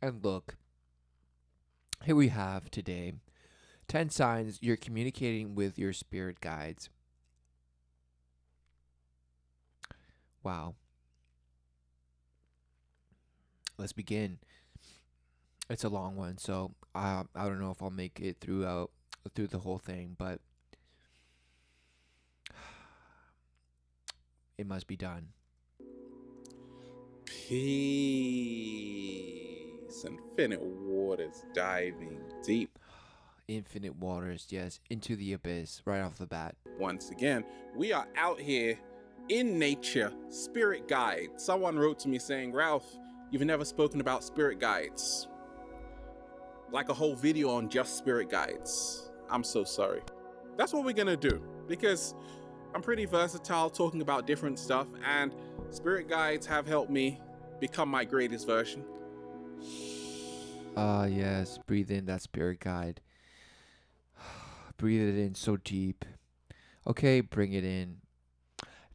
And look, here we have today 10 signs you're communicating with your spirit guides. Wow, let's begin. It's a long one, so I don't know if I'll make it through the whole thing, but it must be done. Peace. Infinite waters diving deep. Infinite waters, yes, into the abyss right off the bat. Once again, we are out here in nature, spirit guide. Someone wrote to me saying, Ralph, you've never spoken about spirit guides. Like a whole video on just spirit guides. I'm so sorry. That's what we're gonna do because I'm pretty versatile talking about different stuff, and spirit guides have helped me become my greatest version. Ah, yes, breathe in that spirit guide. Breathe it in so deep. Okay, bring it in.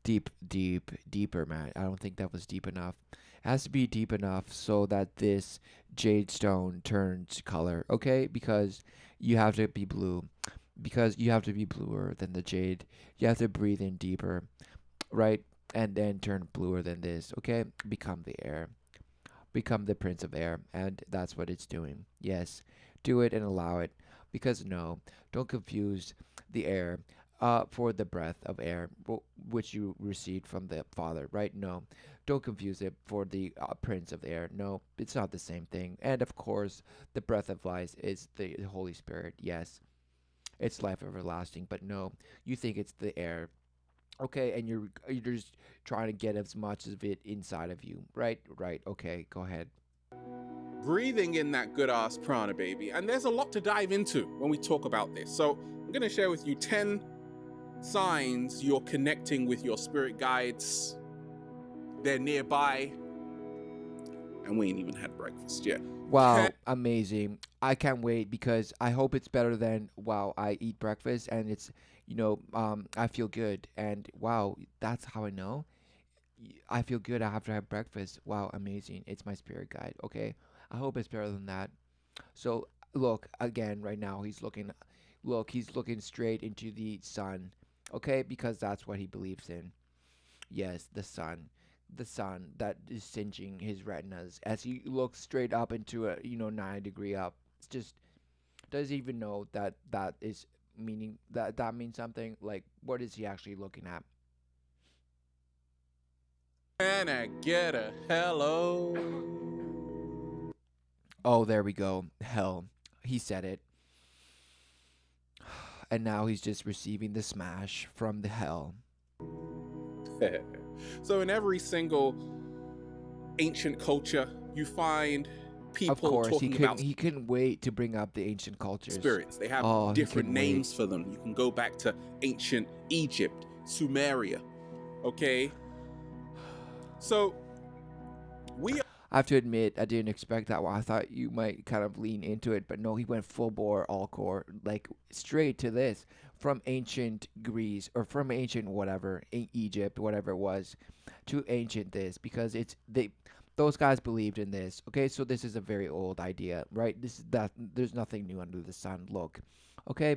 Deep, deep, deeper, man. I don't think that was deep enough. It has to be deep enough so that this jade stone turns color, okay? Because you have to be blue. Because you have to be bluer than the jade. You have to breathe in deeper, right? And then turn bluer than this, okay? Become the air. Become the prince of air. And that's what it's doing. Yes, do it and allow it. Because no, don't confuse the air for the breath of air which you received from the Father, right? No, don't confuse it for the Prince of air. No, it's not the same thing. And of course, the breath of life is the Holy Spirit. Yes, it's life everlasting. But no, you think it's the air. Okay, and you're just trying to get as much of it inside of you, right? Right. Okay, go ahead. Breathing in that good ass prana, baby. And there's a lot to dive into when we talk about this. So I'm going to share with you 10 signs you're connecting with your spirit guides. They're nearby, and we ain't even had breakfast yet. Wow, amazing. I can't wait because I hope it's better than wow, I eat breakfast and it's, I feel good and wow, that's how I know. I feel good after I have breakfast. Wow, amazing. It's my spirit guide. Okay. I hope it's better than that. So, look, again, right now he's looking straight into the sun. Okay? Because that's what he believes in. Yes, the sun that is singeing his retinas as he looks straight up into a 9-degree up. It's just doesn't even know that that is meaning that means something. Like, what is he actually looking at? Can I get a hello? Oh, there we go. Hell, he said it, and now he's just receiving the smash from the hell. So in every single ancient culture, you find Of people course, talking about he couldn't wait to bring up the ancient cultures. spirits. They have Oh, he different couldn't wait. names for them. You can go back to ancient Egypt, Sumeria. Okay? So we I have to admit, I didn't expect that one. I thought you might kind of lean into it, but no, he went full bore, all core, like straight to this from ancient Greece or from ancient whatever, Egypt, whatever it was, to ancient this because it's they. Those guys believed in this. Okay, so this is a very old idea, right? This is that there's nothing new under the sun. Look, okay,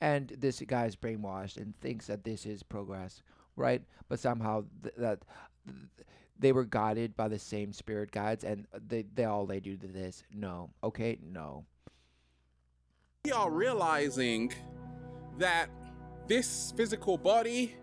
and this guy's brainwashed and thinks that this is progress, right? But somehow they were guided by the same spirit guides and they do to this. No. Okay? No. are realizing that this physical body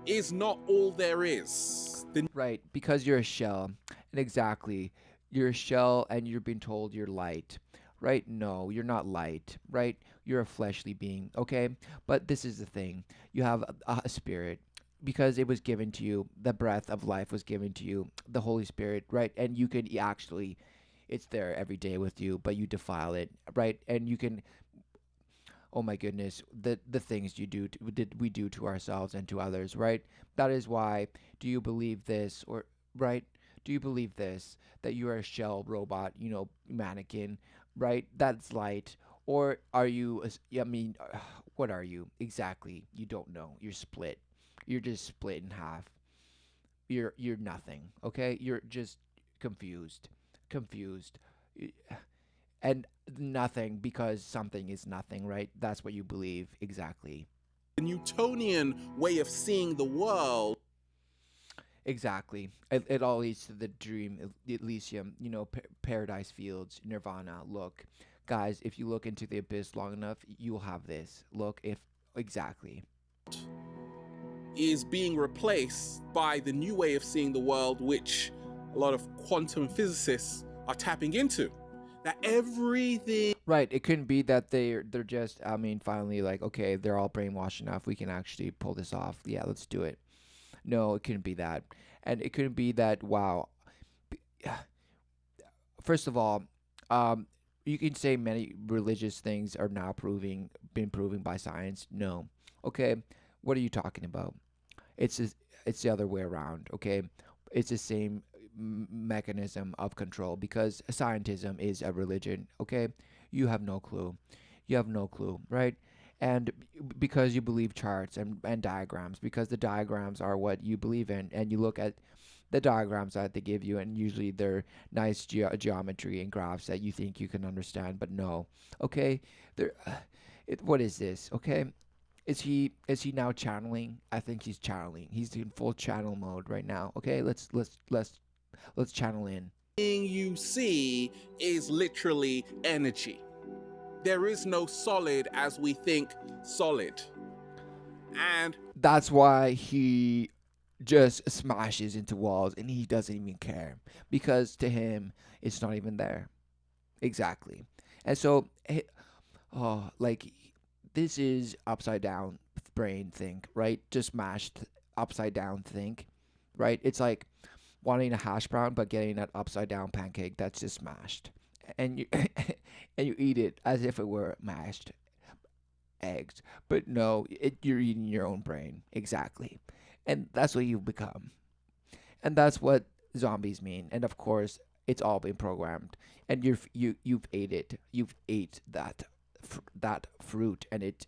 is not all there is. Right, because you're a shell. And exactly. You're a shell and you're being told you're light. Right? No, you're not light. Right? You're a fleshly being. Okay? But this is the thing. You have a spirit because it was given to you. The breath of life was given to you. The Holy Spirit, right? And you can actually it's there every day with you, but you defile it, right? And you can oh my goodness, the things we do to ourselves and to others, right? That is why. Do you believe this or right? Do you believe this that you are a shell robot, mannequin, right? That's light, or are you? I mean, what are you exactly? You don't know. You're split. You're just split in half. You're nothing. Okay, you're just confused, confused. And nothing because something is nothing, right? That's what you believe. Exactly. The Newtonian way of seeing the world Exactly. It all leads to the dream, Elysium, paradise fields, nirvana. Look, guys, if you look into the abyss long enough, you'll have this. Look, if exactly. is being replaced by the new way of seeing the world, which a lot of quantum physicists are tapping into. That everything Right. It couldn't be that they're just. I mean, finally, like, okay, they're all brainwashed enough. We can actually pull this off. Yeah, let's do it. No, it couldn't be that, and it couldn't be that. Wow. First of all, um, you can say many religious things are now been proven by science. No. Okay. What are you talking about? It's just, it's the other way around. Okay. It's the same mechanism of control because scientism is a religion. Okay. You have no clue. You have no clue, right? And because you believe charts and diagrams, because the diagrams are what you believe in, and you look at the diagrams that they give you, and usually they're nice geometry and graphs that you think you can understand, but no. Okay, they're, what is this? Okay, is he now channeling? I think he's channeling. He's in full channel mode right now. Okay, let's channel in. you see is literally energy. There is no solid as we think solid. And That's why he just smashes into walls and he doesn't even care because to him it's not even there. Exactly. And so like this is upside down brain think, right? Just mashed upside down think, right? It's like wanting a hash brown but getting an upside down pancake that's just mashed. And you and you eat it as if it were mashed eggs. But no, you're eating your own brain. Exactly. And that's what you've become. And that's what zombies mean. And of course, it's all been programmed. And you've ate it. You've ate that fruit, and it's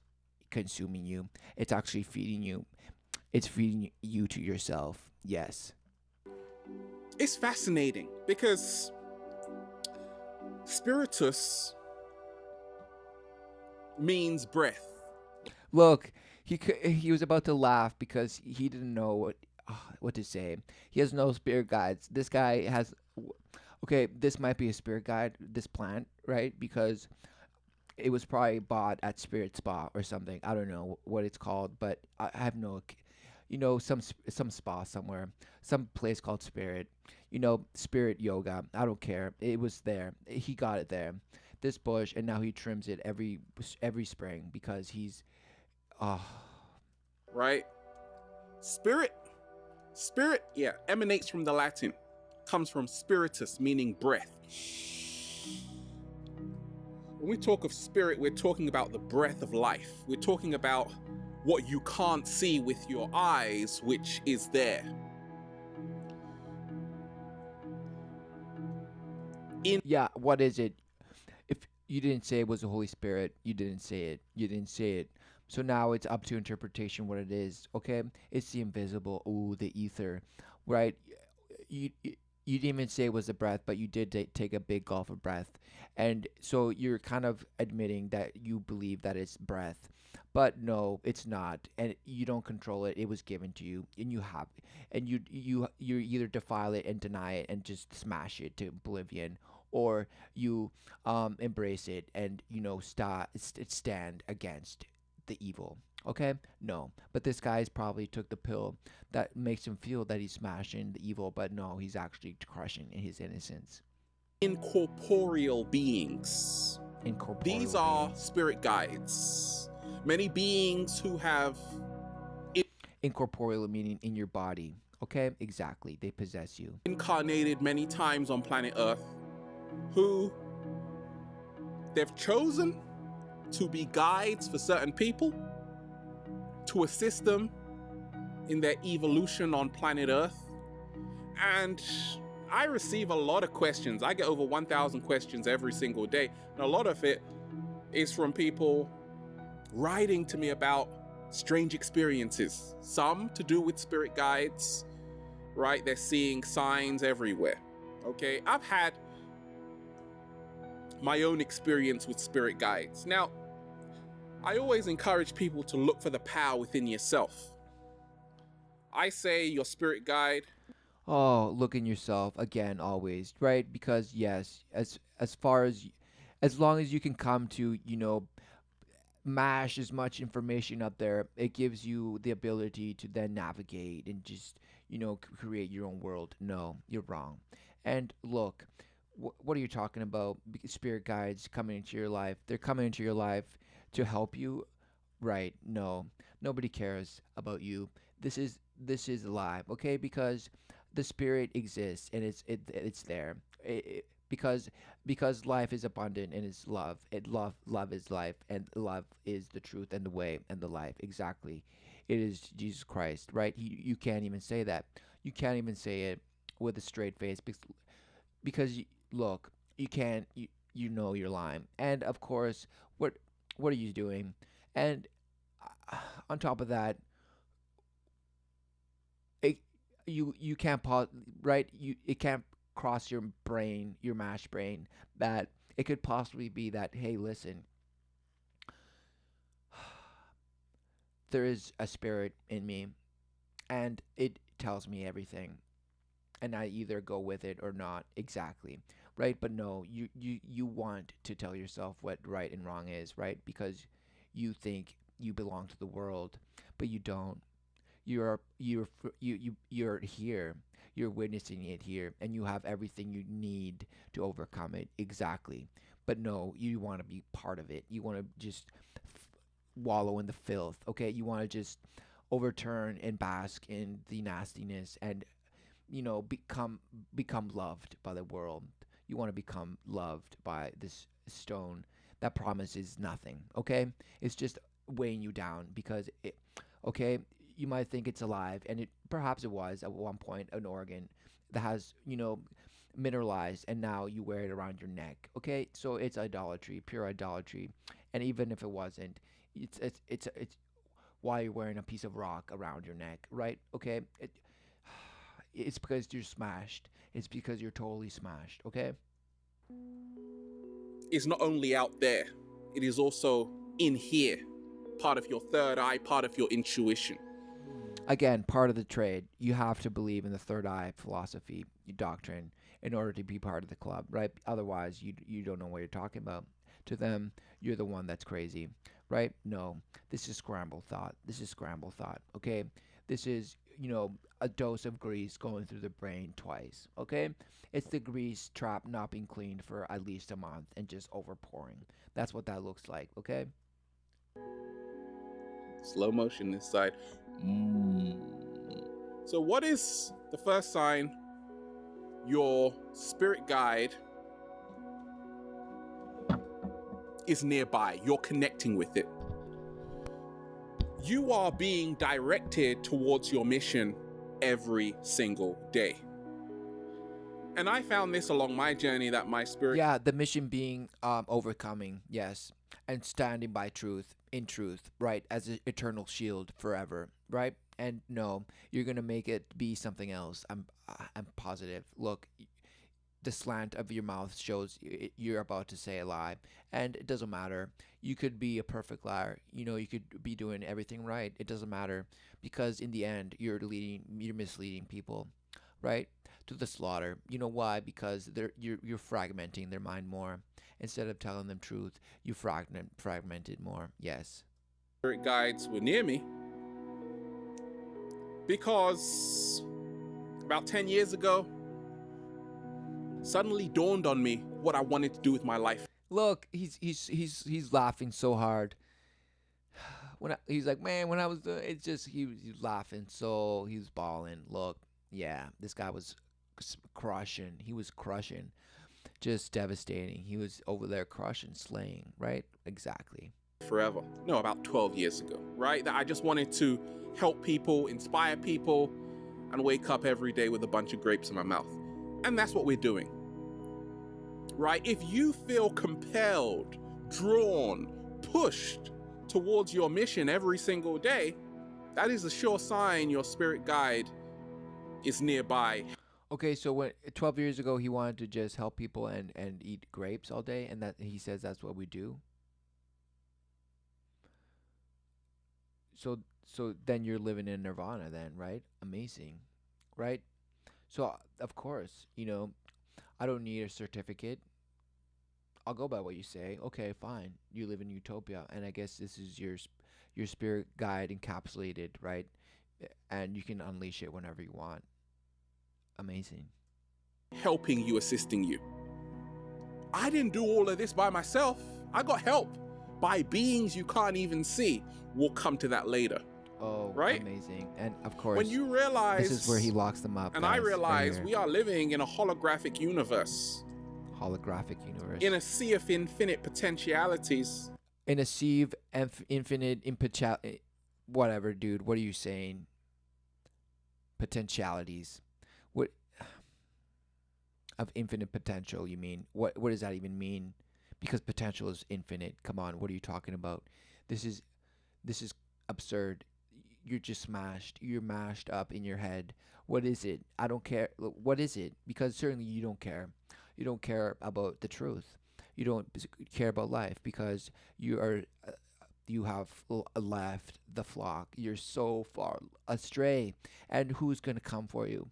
consuming you. It's actually feeding you. It's feeding you to yourself. Yes. it's fascinating because spiritus means breath. Look, he was about to laugh because he didn't know what to say. He has no spirit guides. This guy has. Okay, this might be a spirit guide. This plant, right? Because it was probably bought at Spirit Spa or something. I don't know what it's called, but I have no, some spa somewhere, some place called Spirit. Spirit Yoga. I don't care. It was there. He got it there. This bush, and now he trims it every spring because he's oh Right? Spirit, yeah, emanates from the Latin, comes from spiritus, meaning breath. When we talk of spirit, we're talking about the breath of life. We're talking about what you can't see with your eyes, which is there. yeah. What is it? If you didn't say it was the Holy Spirit, you didn't say it. You didn't say it. So now it's up to interpretation what it is. Okay, it's the invisible. Ooh, the ether, right? You didn't even say it was a breath, but you did take a big gulp of breath, and so you're kind of admitting that you believe that it's breath, but no, it's not, and you don't control it. It was given to you, and you have, and you either defile it and deny it and just smash it to oblivion, or you embrace it and stand against the evil. Okay, no, but this guy's probably took the pill that makes him feel that he's smashing the evil, but no, he's actually crushing his innocence. Incorporeal beings. Incorporeal These are beings. spirit guides. Many beings who have Incorporeal meaning in your body. Okay, exactly. They possess you. incarnated many times on planet Earth, who they've chosen to be guides for certain people, to assist them in their evolution on planet Earth. And I receive a lot of questions. I get over 1,000 questions every single day. And a lot of it is from people writing to me about strange experiences. Some to do with spirit guides, right? They're seeing signs everywhere. Okay, I've had my own experience with spirit guides. Now, I always encourage people to look for the power within yourself. I say your spirit guide. Oh, look in yourself again, always, right? Because yes, as far as long as you can come to, mash as much information up there, it gives you the ability to then navigate and just, create your own world. No, you're wrong. And look, what are you talking about? Spirit guides coming into your life. They're coming into your life to help you, right? No, nobody cares about you. This is a lie, okay? Because the spirit exists and it's there. Because life is abundant and it's love. Love is life, and love is the truth and the way and the life. Exactly, it is Jesus Christ, right? You can't even say that. You can't even say it with a straight face because look, you can't. You know you're lying, and of course, what what are you doing? And on top of that, it, you can't right. It can't cross your brain, your mash brain, that it could possibly be that, hey, listen, there is a spirit in me, and it tells me everything, and I either go with it or not. Exactly, right? But no, you want to tell yourself what right and wrong is, right? Because you think you belong to the world, but you don't. You're here, you're witnessing it here, and you have everything you need to overcome it. Exactly. But no, you want to be part of it. You want to just wallow in the filth. Okay, you want to just overturn and bask in the nastiness, and become loved by the world. You want to become loved by this stone that promises nothing. Okay, it's just weighing you down because okay, you might think it's alive, and it perhaps it was at one point an organ that has mineralized, and now you wear it around your neck. Okay, so it's idolatry, pure idolatry. And even if it wasn't, it's why you're wearing a piece of rock around your neck, right? Okay, it's because you're smashed. It's because you're totally smashed. Okay. Is not only out there, it is also in here, part of your third eye, part of your intuition. Again, part of the trade. You have to believe in the third eye philosophy, doctrine, in order to be part of the club, right? Otherwise, you don't know what you're talking about. To them, you're the one that's crazy, right? No, this is scrambled thought. This is scrambled thought. Okay, this is a dose of grease going through the brain twice. Okay, it's the grease trap not being cleaned for at least a month and just overpouring. That's what that looks like. Okay. Slow motion this side. So what is the first sign your spirit guide is nearby? You're connecting with it. You are being directed towards your mission every single day. And I found this along my journey, that my spirit... Yeah, the mission being overcoming, yes, and standing by truth, in truth, right, as an eternal shield forever, right? And no, you're gonna make it be something else. I'm positive. Look, the slant of your mouth shows you're about to say a lie, and it doesn't matter. You could be a perfect liar. You could be doing everything right. It doesn't matter, because in the end, you're misleading people, right, to the slaughter. You know why? Because you're fragmenting their mind more. Instead of telling them truth, you fragmented more. Yes. spirit guides were near me, because about 10 years ago, suddenly dawned on me what I wanted to do with my life. Look, he's laughing so hard. He's like, man, when I was doing it's just he was laughing, so he was bawling. Look, yeah, this guy was crushing. He was crushing, just devastating. He was over there crushing, slaying, right? Exactly. Forever. No, about 12 years ago, right? That I just wanted to help people, inspire people, and wake up every day with a bunch of grapes in my mouth. And that's what we're doing, right? If you feel compelled, drawn, pushed towards your mission every single day, that is a sure sign your spirit guide is nearby. Okay, so when 12 years ago he wanted to just help people and eat grapes all day, and that he says that's what we do. So so then you're living in nirvana then, right? Amazing, right? So of course, I don't need a certificate. I'll go by what you say. Okay, fine. You live in utopia, and I guess this is your spirit guide encapsulated, right? And you can unleash it whenever you want. Amazing. Helping you, assisting you. I didn't do all of this by myself. I got help by beings you can't even see. We'll come to that later. Oh, right? Amazing. And of course, When you realize, this is where he locks them up. and guys, I right realize here. we are living in a holographic universe, Holographic universe. in a sea of infinite potentialities. In a sea of infinite whatever, dude. What are you saying? Potentialities. What of infinite potential? You mean what does that even mean? Because potential is infinite. Come on, what are you talking about? This is absurd. You're just smashed. You're mashed up in your head. What is it? I don't care. What is it? Because certainly you don't care. You don't care about the truth. You don't care about life because you have left the flock. You're so far astray. And who's going to come for you?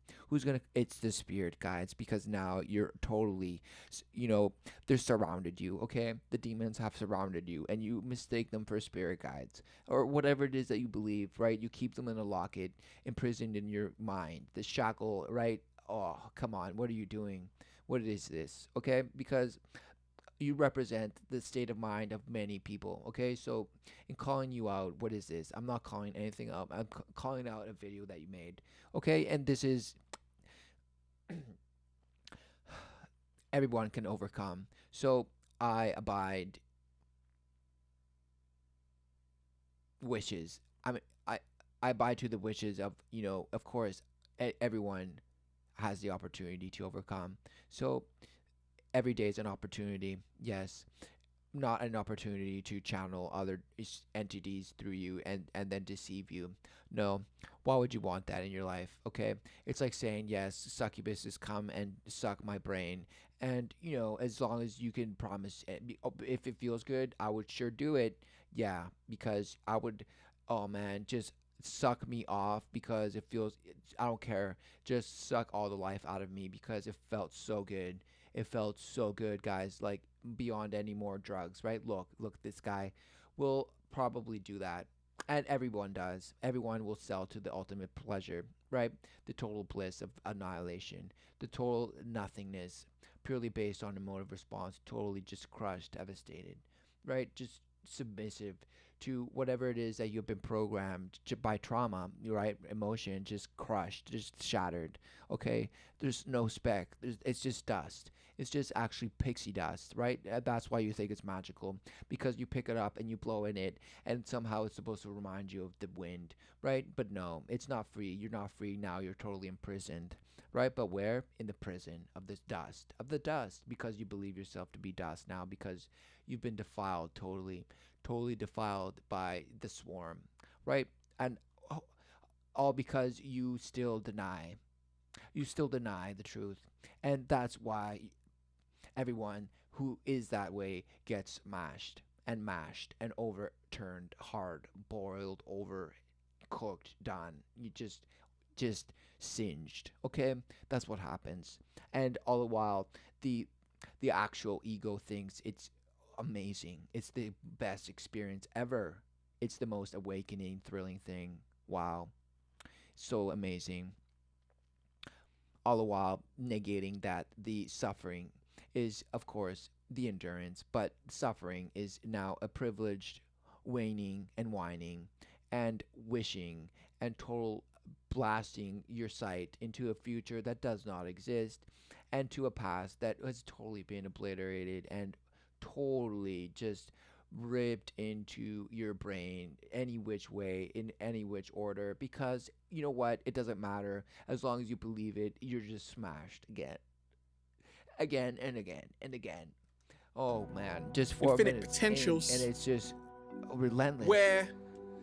It's the spirit guides, because now you're totally, they're surrounded you, okay? The demons have surrounded you, and you mistake them for spirit guides or whatever it is that you believe, right? You keep them in a locket, imprisoned in your mind, the shackle, right? Oh, come on. What are you doing? What is this? Okay? Because you represent the state of mind of many people. Okay, so in calling you out, what is this? I'm not calling anything out. I'm calling out a video that you made. Okay, and this is everyone can overcome. So I abide wishes. I abide to the wishes of, of course, everyone has the opportunity to overcome. So every day is an opportunity, yes, not an opportunity to channel other entities through you and then deceive you. No, why would you want that in your life? Okay, it's like saying, yes, succubuses come and suck my brain, and as long as you can promise it, if it feels good, I would sure do it. Yeah, because I would, oh man, just suck me off because it feels, I don't care, just suck all the life out of me because it felt so good. It felt so good, guys, like beyond any more drugs, right? Look, this guy will probably do that. And everyone does. Everyone will sell to the ultimate pleasure, right? The total bliss of annihilation, the total nothingness, purely based on emotive response, totally just crushed, devastated, right? Just submissive to whatever it is that you've been programmed by trauma, right? Emotion just crushed, just shattered. Okay, there's no speck. It's just dust. It's just actually pixie dust, right? That's why you think it's magical, because you pick it up and you blow in it, and somehow it's supposed to remind you of the wind, right? But no, it's not free. You're not free now. You're totally imprisoned, right? But where? In the prison of this dust, because you believe yourself to be dust now, because you've been defiled totally defiled by the swarm, right? And all because you still deny the truth. And that's why everyone who is that way gets mashed and overturned, hard boiled, over cooked, done. You just singed. Okay, that's what happens. And all the while, the the actual ego thinks it's amazing. It's the best experience ever. It's the most awakening, thrilling thing. Wow, so amazing. All the while negating that the suffering is, of course, the endurance, but suffering is now a privileged waning and whining and wishing and total blasting your sight into a future that does not exist, and to a past that has totally been obliterated and totally just ripped into your brain any which way, in any which order, because you know what, it doesn't matter. As long as you believe it, you're just smashed again and again and again. Oh man, just four Infinite minutes in, potentials, and it's just relentless. where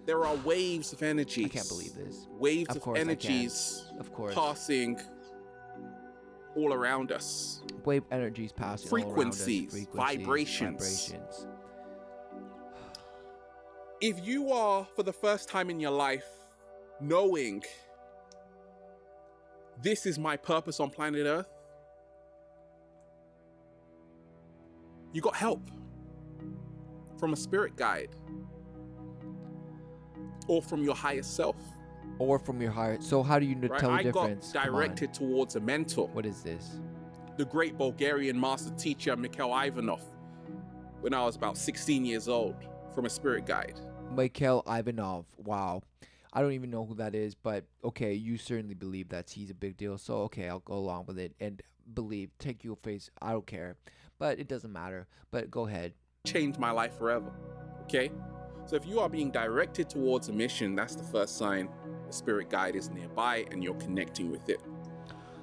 there are waves of I energies. can't believe this. Waves Of of course I can. energies Of course. passing all around us. Wave energies passing all around us. Frequencies, vibrations. Vibrations. If you are, for the first time in your life, knowing this is my purpose on planet Earth, you got help from a spirit guide or from your higher self. Or from your heart. So how do you tell the difference? I got directed towards a mentor. What is this? The great Bulgarian master teacher Mikhail Ivanov, when I was about 16 years old, from a spirit guide. Mikhail Ivanov. Wow. I don't even know who that is, but okay, you certainly believe that he's a big deal. So okay, I'll go along with it and believe, take your face. I don't care, but it doesn't matter. But go ahead. Changed my life forever. Okay? So if you are being directed towards a mission, that's the first sign the spirit guide is nearby and you're connecting with it.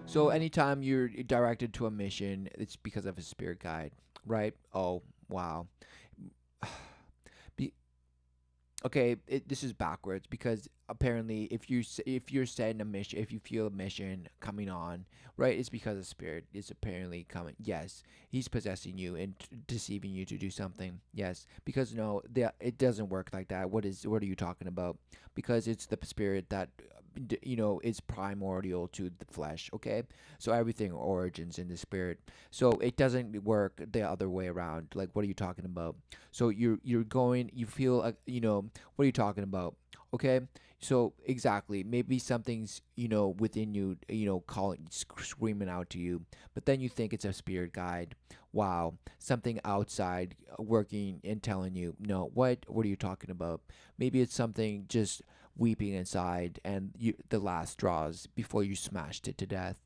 So anytime you're directed to a mission, it's because of a spirit guide, right? Oh, wow. Okay, this is backwards because apparently if you're setting a mission, if you feel a mission coming on, right, it's because the spirit is apparently coming. Yes, he's possessing you and deceiving you to do something. Yes, because no, it doesn't work like that. What are you talking about? Because it's the spirit that is primordial to the flesh. Okay, so everything origins in the spirit. So it doesn't work the other way around. Like, what are you talking about? So you're going, you feel what are you talking about? Okay, so exactly, maybe something's within you, calling, screaming out to you, but then you think it's a spirit guide. Wow, something outside working and telling you, no, what are you talking about? Maybe it's something just weeping inside and the last straws before you smashed it to death,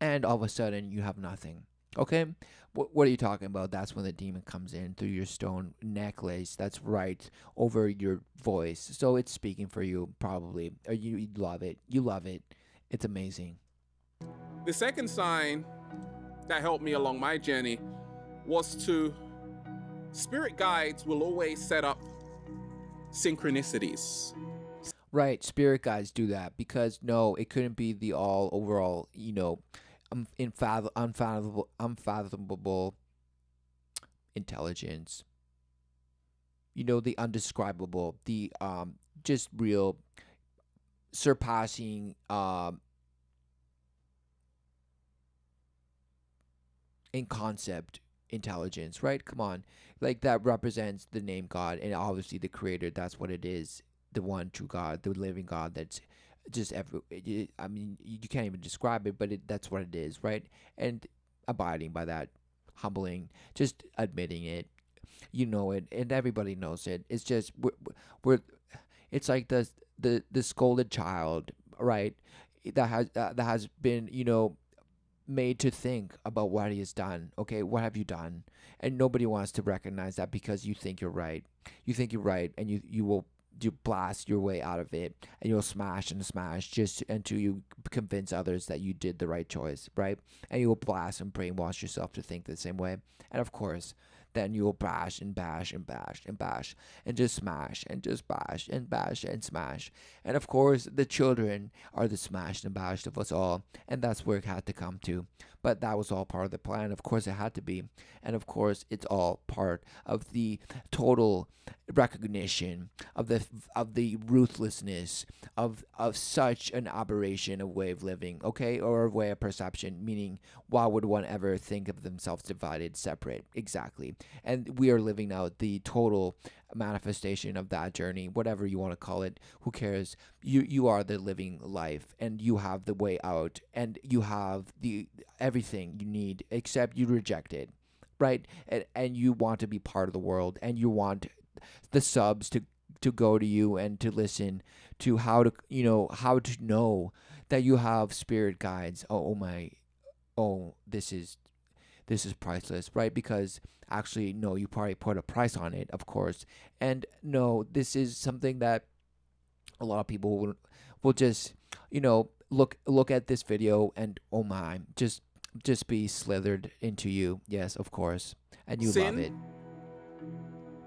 and all of a sudden you have nothing. Okay, what are you talking about? That's when the demon comes in through your stone necklace. That's right over your voice. So it's speaking for you, probably. Or you love it. You love it. It's amazing. The second sign that helped me along my journey was to spirit guides will always set up synchronicities. Right, spirit guides do that because no, it couldn't be the all overall, unfathomable intelligence. The undescribable, the just real surpassing in concept intelligence, right? Come on. Like that represents the name God and obviously the creator. That's what it is. The one true God, the living God that's just I mean, you can't even describe it, but that's what it is, right? And abiding by that, humbling, just admitting it, it, and everybody knows it. It's just we're it's like the scolded child, right? That has been made to think about what he has done. Okay, what have you done? And nobody wants to recognize that because you think you're right. You think you're right, and you blast your way out of it, and you'll smash and smash just until you convince others that you did the right choice, right? And you will blast and brainwash yourself to think the same way. And of course, then you will bash and bash and bash and bash and just smash and just bash and bash and smash. And of course, the children are the smashed and bashed of us all. And that's where it had to come to. But that was all part of the plan. Of course, it had to be. And of course, it's all part of the total recognition of the ruthlessness of such an aberration of way of living, okay, or a way of perception, meaning why would one ever think of themselves divided, separate? Exactly. And we are living out the total manifestation of that journey, whatever you want to call it. Who cares? You are the living life, and you have the way out, and you have the everything you need, except you reject it, right? And you want to be part of the world, and you want the subs to go to you and to listen to how to know that you have spirit guides. This is priceless, right? Because actually, no, you probably put a price on it, of course. And no, this is something that a lot of people will just look at this video and oh my, just be slithered into you. Yes, of course. And you love it.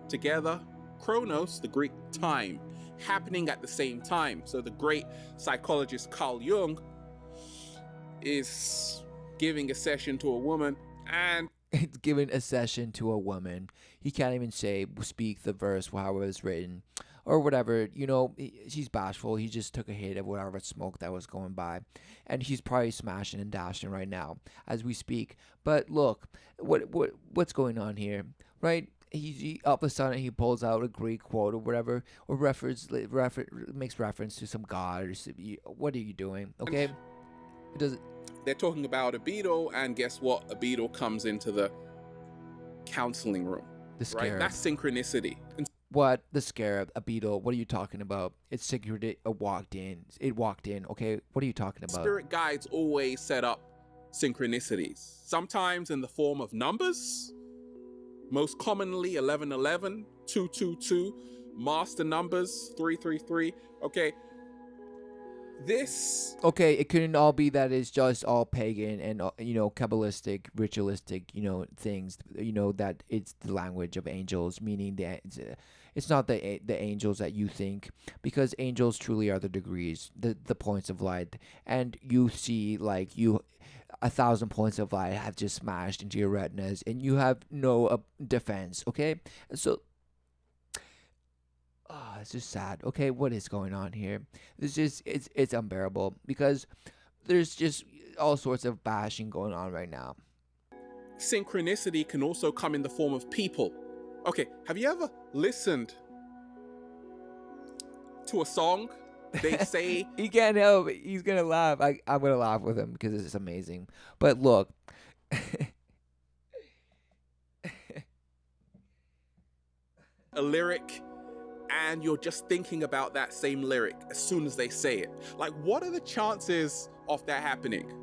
Together, chronos, the Greek time, happening at the same time. So the great psychologist Carl Jung is giving a session to a woman, and It's giving a session to a woman. He can't even say speak the verse how it was written, or whatever. He's bashful. He just took a hit of whatever smoke that was going by, and he's probably smashing and dashing right now as we speak. But look, what's going on here, right? He all of a sudden he pulls out a Greek quote or whatever, or makes reference to some god or what are you doing? Okay, it doesn't. they're talking about a beetle, and guess what? A beetle comes into the counseling room. The Right? scarab. That's synchronicity. And What? The scarab? A beetle? What are you talking about? It's secret. It walked in. It walked in. Okay. What are you talking about? spirit guides always set up synchronicities, sometimes in the form of numbers, most commonly 1111, 222, master numbers 333. Okay, this Okay, it couldn't all be that it's just all pagan and kabbalistic, ritualistic, things. That it's the language of angels, meaning that it's not the angels that you think, because angels truly are the degrees, the points of light, and you see like 1,000 points of light have just smashed into your retinas, and you have no defense. Okay, so. Oh, it's just sad. Okay, what is going on here? It's unbearable because there's just all sorts of bashing going on right now. synchronicity can also come in the form of people. Okay, have you ever listened to a song? They say He can't help it. He's gonna laugh. I'm gonna laugh with him because it's amazing. But look, a lyric, and you're just thinking about that same lyric as soon as they say it. Like, what are the chances of that happening?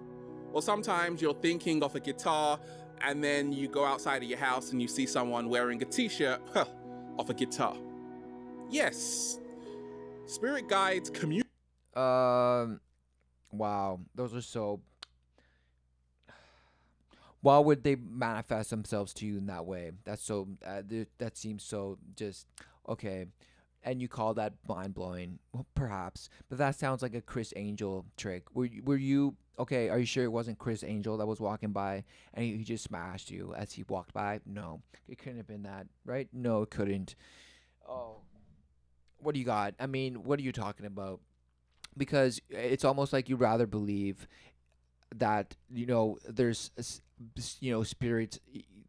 Or sometimes you're thinking of a guitar, and then you go outside of your house and you see someone wearing a t-shirt of a guitar. Yes, spirit guides communicate. wow, those are so. Why would they manifest themselves to you in that way? That's so. That seems so just okay. And you call that mind blowing? Well, perhaps, but that sounds like a Chris Angel trick. Were you okay? Are you sure it wasn't Chris Angel that was walking by and he just smashed you as he walked by? No, it couldn't have been that, right? No, it couldn't. Oh, what do you got? I mean, what are you talking about? Because it's almost like you rather believe that there's spirits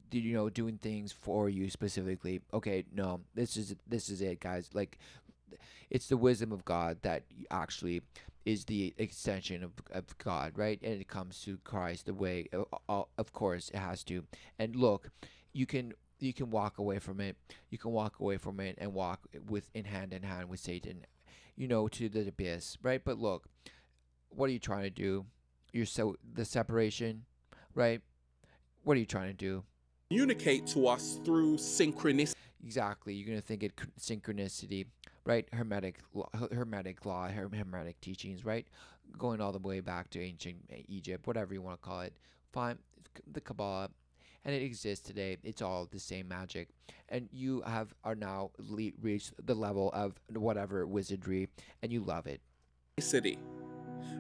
doing things for you specifically. Okay, no, this is it, guys. Like, it's the wisdom of God that actually is the extension of God, right? And it comes to Christ the way, of course it has to. And look, you can walk away from it. You can walk away from it and walk with in hand with Satan, to the abyss, right? But look, what are you trying to do? The separation, right? What are you trying to do? Communicate to us through synchronicity. Exactly. You're gonna think it synchronicity, right? Hermetic law, hermetic teachings, right? Going all the way back to ancient Egypt, whatever you want to call it. Fine, the Kabbalah, and it exists today. It's all the same magic, and you are now reached the level of whatever wizardry, and you love it.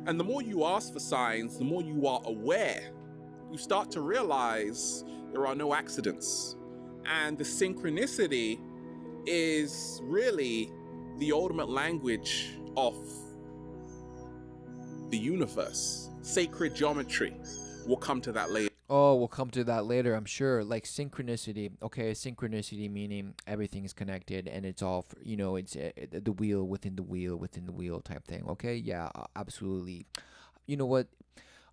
And the more you ask for signs, the more you are aware. You start to realize there are no accidents. And the synchronicity is really the ultimate language of the universe. Sacred geometry. We'll come to that later. Oh, we'll come to that later, I'm sure. Like synchronicity. Okay, synchronicity meaning everything is connected and it's all, it's the wheel within the wheel within the wheel type thing. Okay, yeah, absolutely. You know what?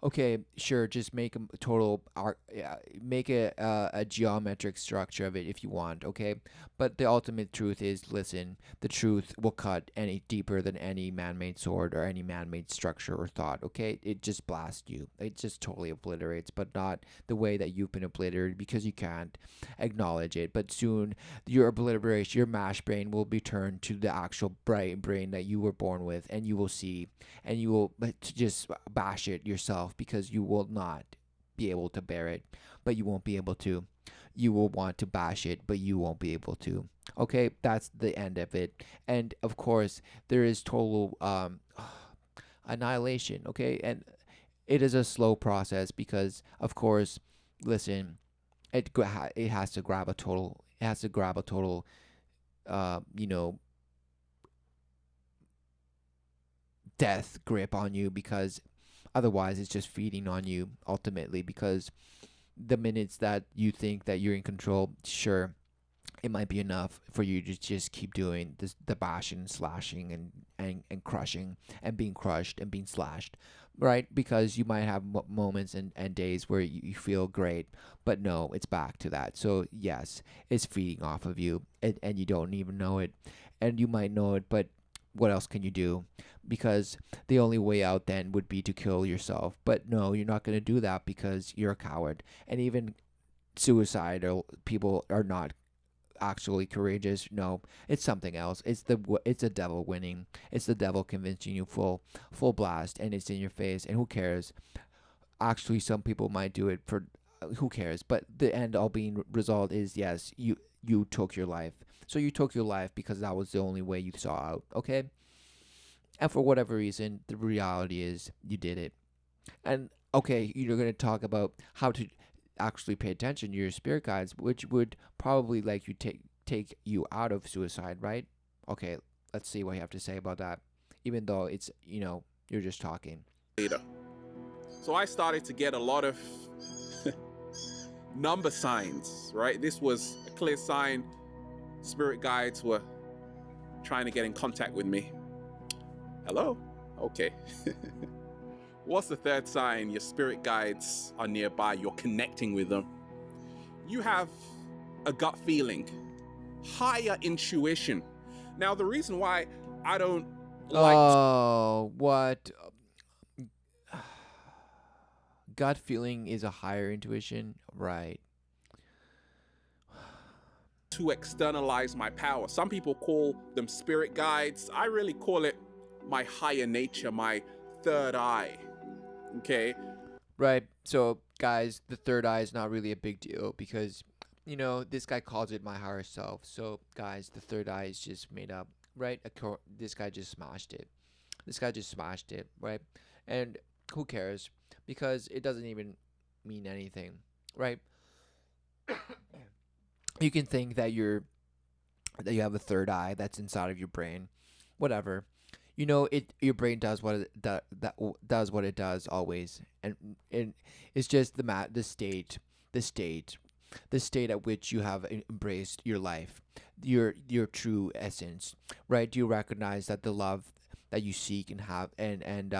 Okay, sure. Just make a total art. Yeah, make a geometric structure of it if you want. Okay, but the ultimate truth is, listen. The truth will cut any deeper than any man-made sword or any man-made structure or thought. Okay, it just blasts you. It just totally obliterates, but not the way that you've been obliterated because you can't acknowledge it. But soon, your obliteration, your mash brain will be turned to the actual bright brain that you were born with, and you will see, and you will just bash it yourself because you will not be able to bear it, but you won't be able to. You will want to bash it, but you won't be able to. Okay, that's the end of it. And of course, there is total annihilation. Okay, and It is a slow process because, of course, listen, it has to grab a total. It has to grab a total. You know, death grip on you, because otherwise it's just feeding on you ultimately, because the minutes that you think that you're in control, sure, it might be enough for you to just keep doing this, the bashing, slashing, and crushing, and being crushed and being slashed, right? Because you might have moments and days where you feel great, but no, it's back to that. So yes, it's feeding off of you, and you don't even know it, and you might know it, but what else can you do? Because the only way out then would be to kill yourself. But no, you're not going to do that because you're a coward. And even suicidal people are not actually courageous. No, it's something else. It's the devil winning. It's the devil convincing you full blast, and it's in your face. And who cares? Actually, some people might do it for who cares? But the end all being result is, yes, you took your life. So you took your life because that was the only way you saw out. Okay, and for whatever reason, the reality is you did it. And okay, you're going to talk about how to actually pay attention to your spirit guides, which would probably like you take you out of suicide, right? Okay, let's see what you have to say about that. Even though it's, you're just talking. Later. So I started to get a lot of number signs, right? This was a clear sign spirit guides were trying to get in contact with me. Hello? Okay. What's the third sign? Your spirit guides are nearby. You're connecting with them. You have a gut feeling, higher intuition. Now, the reason why I don't like... Oh, what? Gut feeling is a higher intuition, right? To externalize my power. Some people call them spirit guides. I really call it my higher nature, my third eye. Okay? Right. So, guys, the third eye is not really a big deal because, this guy calls it my higher self. So, guys, the third eye is just made up, right? This guy just smashed it. This guy just smashed it, right? And who cares? Because it doesn't even mean anything, right? You can think that you have a third eye that's inside of your brain, whatever. Your brain does what does what it does always, and it's just the state the state at which you have embraced your life, your true essence, right? Do you recognize that the love that you seek and have and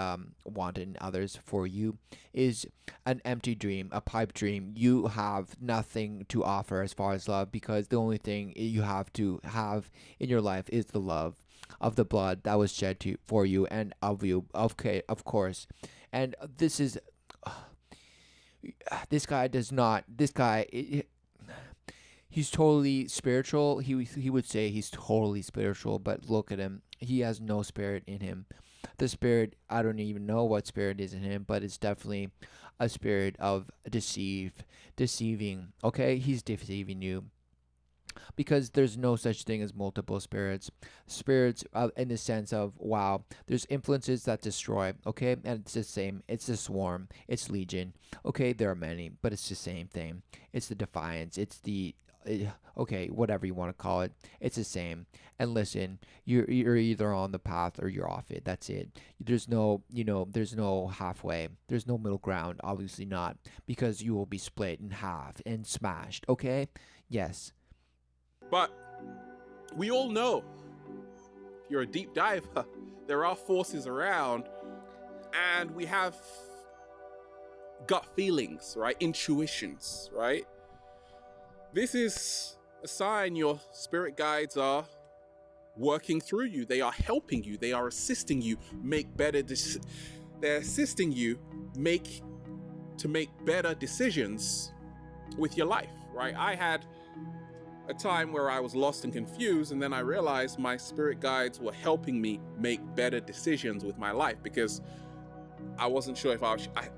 want in others for you is an empty dream, a pipe dream? You have nothing to offer as far as love, because the only thing you have to have in your life is the love of the blood that was shed for you and of you. Okay, of course. And this guy does not. This guy, he's totally spiritual. He would say he's totally spiritual, but look at him. He has no spirit in him. The spirit, I don't even know what spirit is in him, but it's definitely a spirit of deceiving. Okay, he's deceiving you, because there's no such thing as multiple spirits. Spirits, in the sense of, wow, there's influences that destroy, okay? And it's the same. It's the swarm. It's legion. Okay, there are many, but it's the same thing. It's the defiance. It's the okay, whatever you want to call it, it's the same. And listen, you're either on the path or you're off it. That's it. There's no, there's no halfway. There's no middle ground. Obviously not, because you will be split in half and smashed. Okay, yes. But we all know, if you're a deep diver, there are forces around, and we have gut feelings, right? Intuitions, right? This is a sign your spirit guides are working through you. They are helping you. They are assisting you make better they're assisting you make better decisions with your life, right? I had a time where I was lost and confused, and then I realized my spirit guides were helping me make better decisions with my life, because I wasn't sure if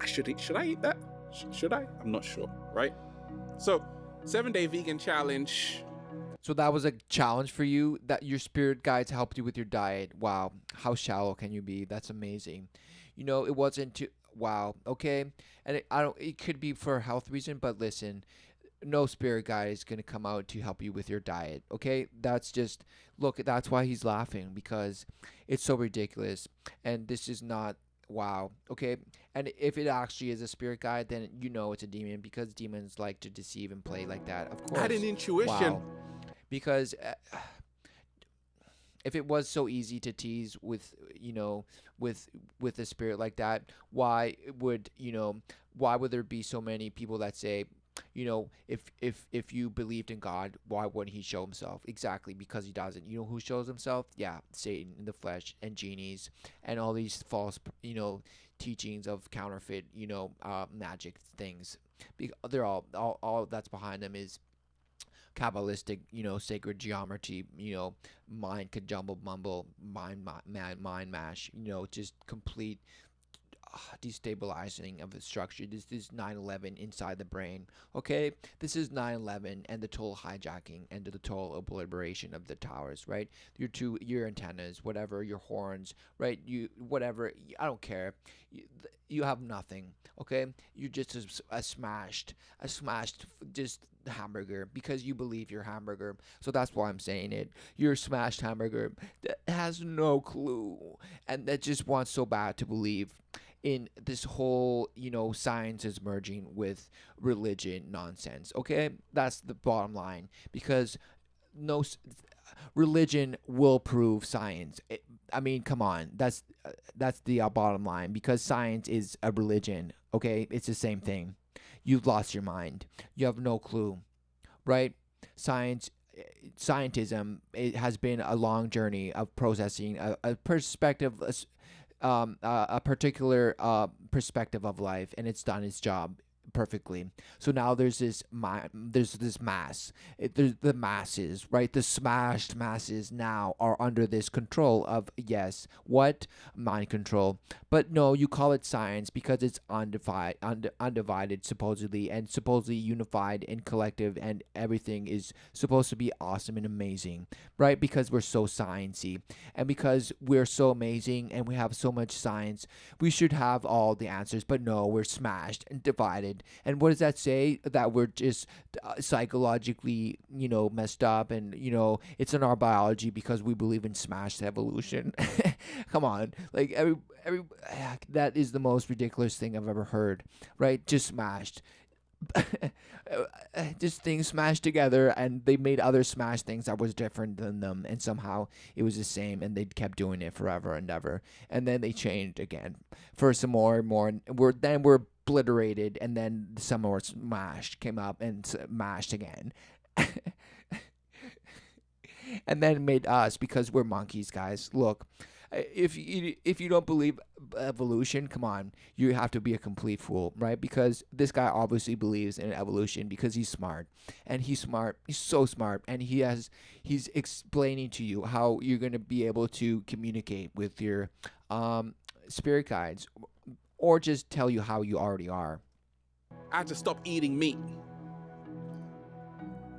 should I eat that? Should I? I'm not sure, right? So, 7-day vegan challenge. So that was a challenge for you, that your spirit guides helped you with your diet. Wow, how shallow can you be? That's amazing. It wasn't to wow, okay. And I don't, it could be for a health reason, but listen, no spirit guide is going to come out to help you with your diet, okay? That's just, look, that's why he's laughing, because it's so ridiculous. And this is not, wow, okay? And if it actually is a spirit guide, then you know it's a demon, because demons like to deceive and play like that, of I had an course. intuition. Wow. Because if it was so easy to tease with, with a spirit like that, why would, why would there be so many people that say, if you believed in God, why wouldn't he show himself? Exactly, because he doesn't. You know who shows himself? Yeah, Satan in the flesh, and genies, and all these false, teachings of counterfeit, magic things. They're all that's behind them is Kabbalistic, sacred geometry, mind could jumble mumble, mind mash, just complete destabilizing of the structure. This is 9/11 inside the brain. Okay, this is 9/11 and the total hijacking and the total obliteration of the towers. Right, your antennas, whatever, your horns. Right, you whatever. I don't care. You have nothing. Okay, you're just a smashed just hamburger because you believe you're hamburger. So that's why I'm saying it. You're a smashed hamburger that has no clue and that just wants so bad to believe in this whole, science is merging with religion nonsense. Okay, that's the bottom line, because no religion will prove science. I mean, come on, that's the bottom line, because science is a religion. Okay, it's the same thing. You've lost your mind. You have no clue, right? Science, scientism, it has been a long journey of processing a perspective, a particular perspective of life, and it's done its job perfectly. So now there's this mass. There's the masses, right? The smashed masses now are under this control of, yes, what, mind control. But no, you call it science because it's undivided supposedly, and supposedly unified and collective, and everything is supposed to be awesome and amazing, right? Because we're so sciencey, and because we're so amazing and we have so much science, we should have all the answers. But no, we're smashed and divided. And what does that say? That we're just psychologically, messed up, and it's in our biology because we believe in smashed evolution. Come on, like every that is the most ridiculous thing I've ever heard. Right? Just smashed. Just things smashed together, and they made other smashed things that was different than them, and somehow it was the same, and they kept doing it forever and ever, and then they changed again for some more and more, and we're obliterated, and then some more smashed came up and smashed again. And then made us, because we're monkeys, guys. Look, if you don't believe evolution, come on, you have to be a complete fool, right? Because this guy obviously believes in evolution because he's smart, and he's smart. He's so smart, and he's explaining to you how you're gonna be able to communicate with your spirit guides, or just tell you how you already are. I had to stop eating meat,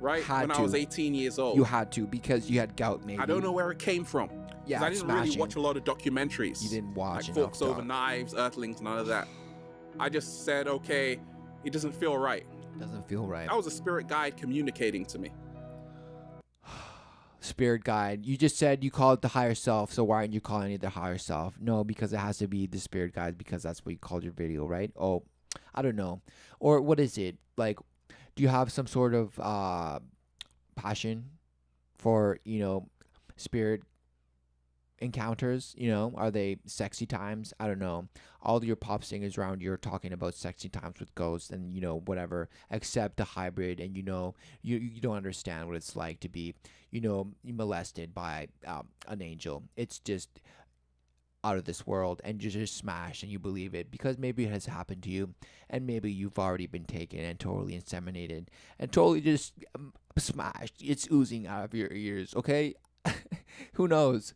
right? Had When I to. was 18 years old. You had to, because you had gout, maybe. I don't know where it came from. Yeah, I didn't smashing. really watch a lot of documentaries. You didn't watch like enough Forks Over Knives, Earthlings, none of that. I just said, okay, it doesn't feel right. Doesn't feel right. That was a spirit guide communicating to me. Spirit guide. You just said you call it the higher self, so why aren't you calling it the higher self? No, because it has to be the spirit guide, because that's what you called your video, right? Oh, I don't know. Or what is it? Like, do you have some sort of passion for, spirit encounters? Are they sexy times? I don't know. All your pop singers around you are talking about sexy times with ghosts, and whatever, except the hybrid, and you don't understand what it's like to be molested by an angel. It's just out of this world, and you just smash and you believe it because maybe it has happened to you, and maybe you've already been taken and totally inseminated and totally just smashed. It's oozing out of your ears. Okay. Who knows?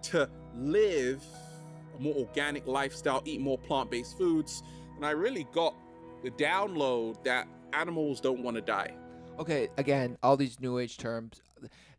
To live a more organic lifestyle, eat more plant-based foods, and I really got the download that animals don't want to die. Okay, again, all these new age terms,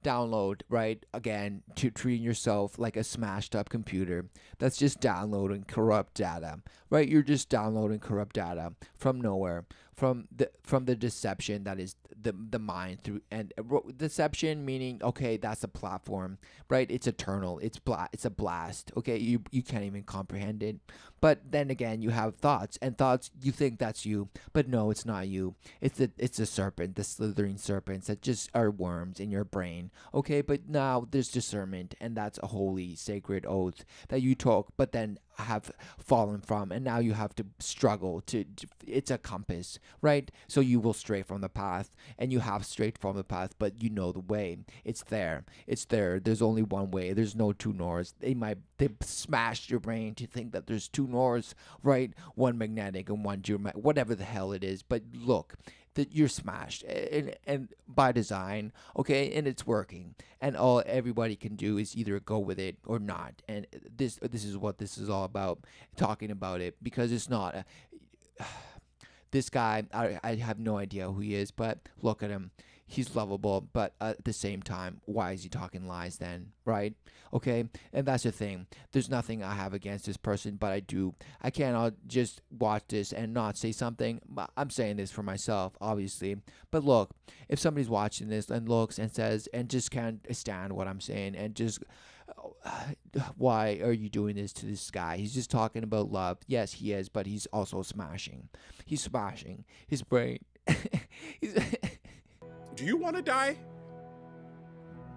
download, right? Again, to treating yourself like a smashed up computer that's just downloading corrupt data, right? You're just downloading corrupt data from nowhere, from the deception that is the mind through and deception meaning okay, that's a platform, right? It's eternal. It's a blast. Okay, you can't even comprehend it. But then again, you have thoughts, and thoughts you think that's you, but no, it's not you. It's a serpent, the slithering serpents that just are worms in your brain. Okay, but now there's discernment, and that's a holy, sacred oath that you took, but then have fallen from, and now you have to struggle it's a compass, right? So you will stray from the path, and you have strayed from the path, but you know the way. It's there. It's there. There's only one way. There's no two norths. They smashed your brain to think that there's two norths, right? One magnetic and one geometric, whatever the hell it is. But look, that you're smashed, and by design, okay, and it's working, and all everybody can do is either go with it or not. And this is what this is all about, talking about it, because it's not this guy, I have no idea who he is, but look at him. He's lovable, but at the same time, why is he talking lies then, right? Okay, and that's the thing. There's nothing I have against this person, but I cannot just watch this and not say something. I'm saying this for myself, obviously. But look, if somebody's watching this and looks and says, and just can't stand what I'm saying, and just why are you doing this to this guy? He's just talking about love. Yes, he is, but he's also smashing. He's smashing his brain. He's Do you want to die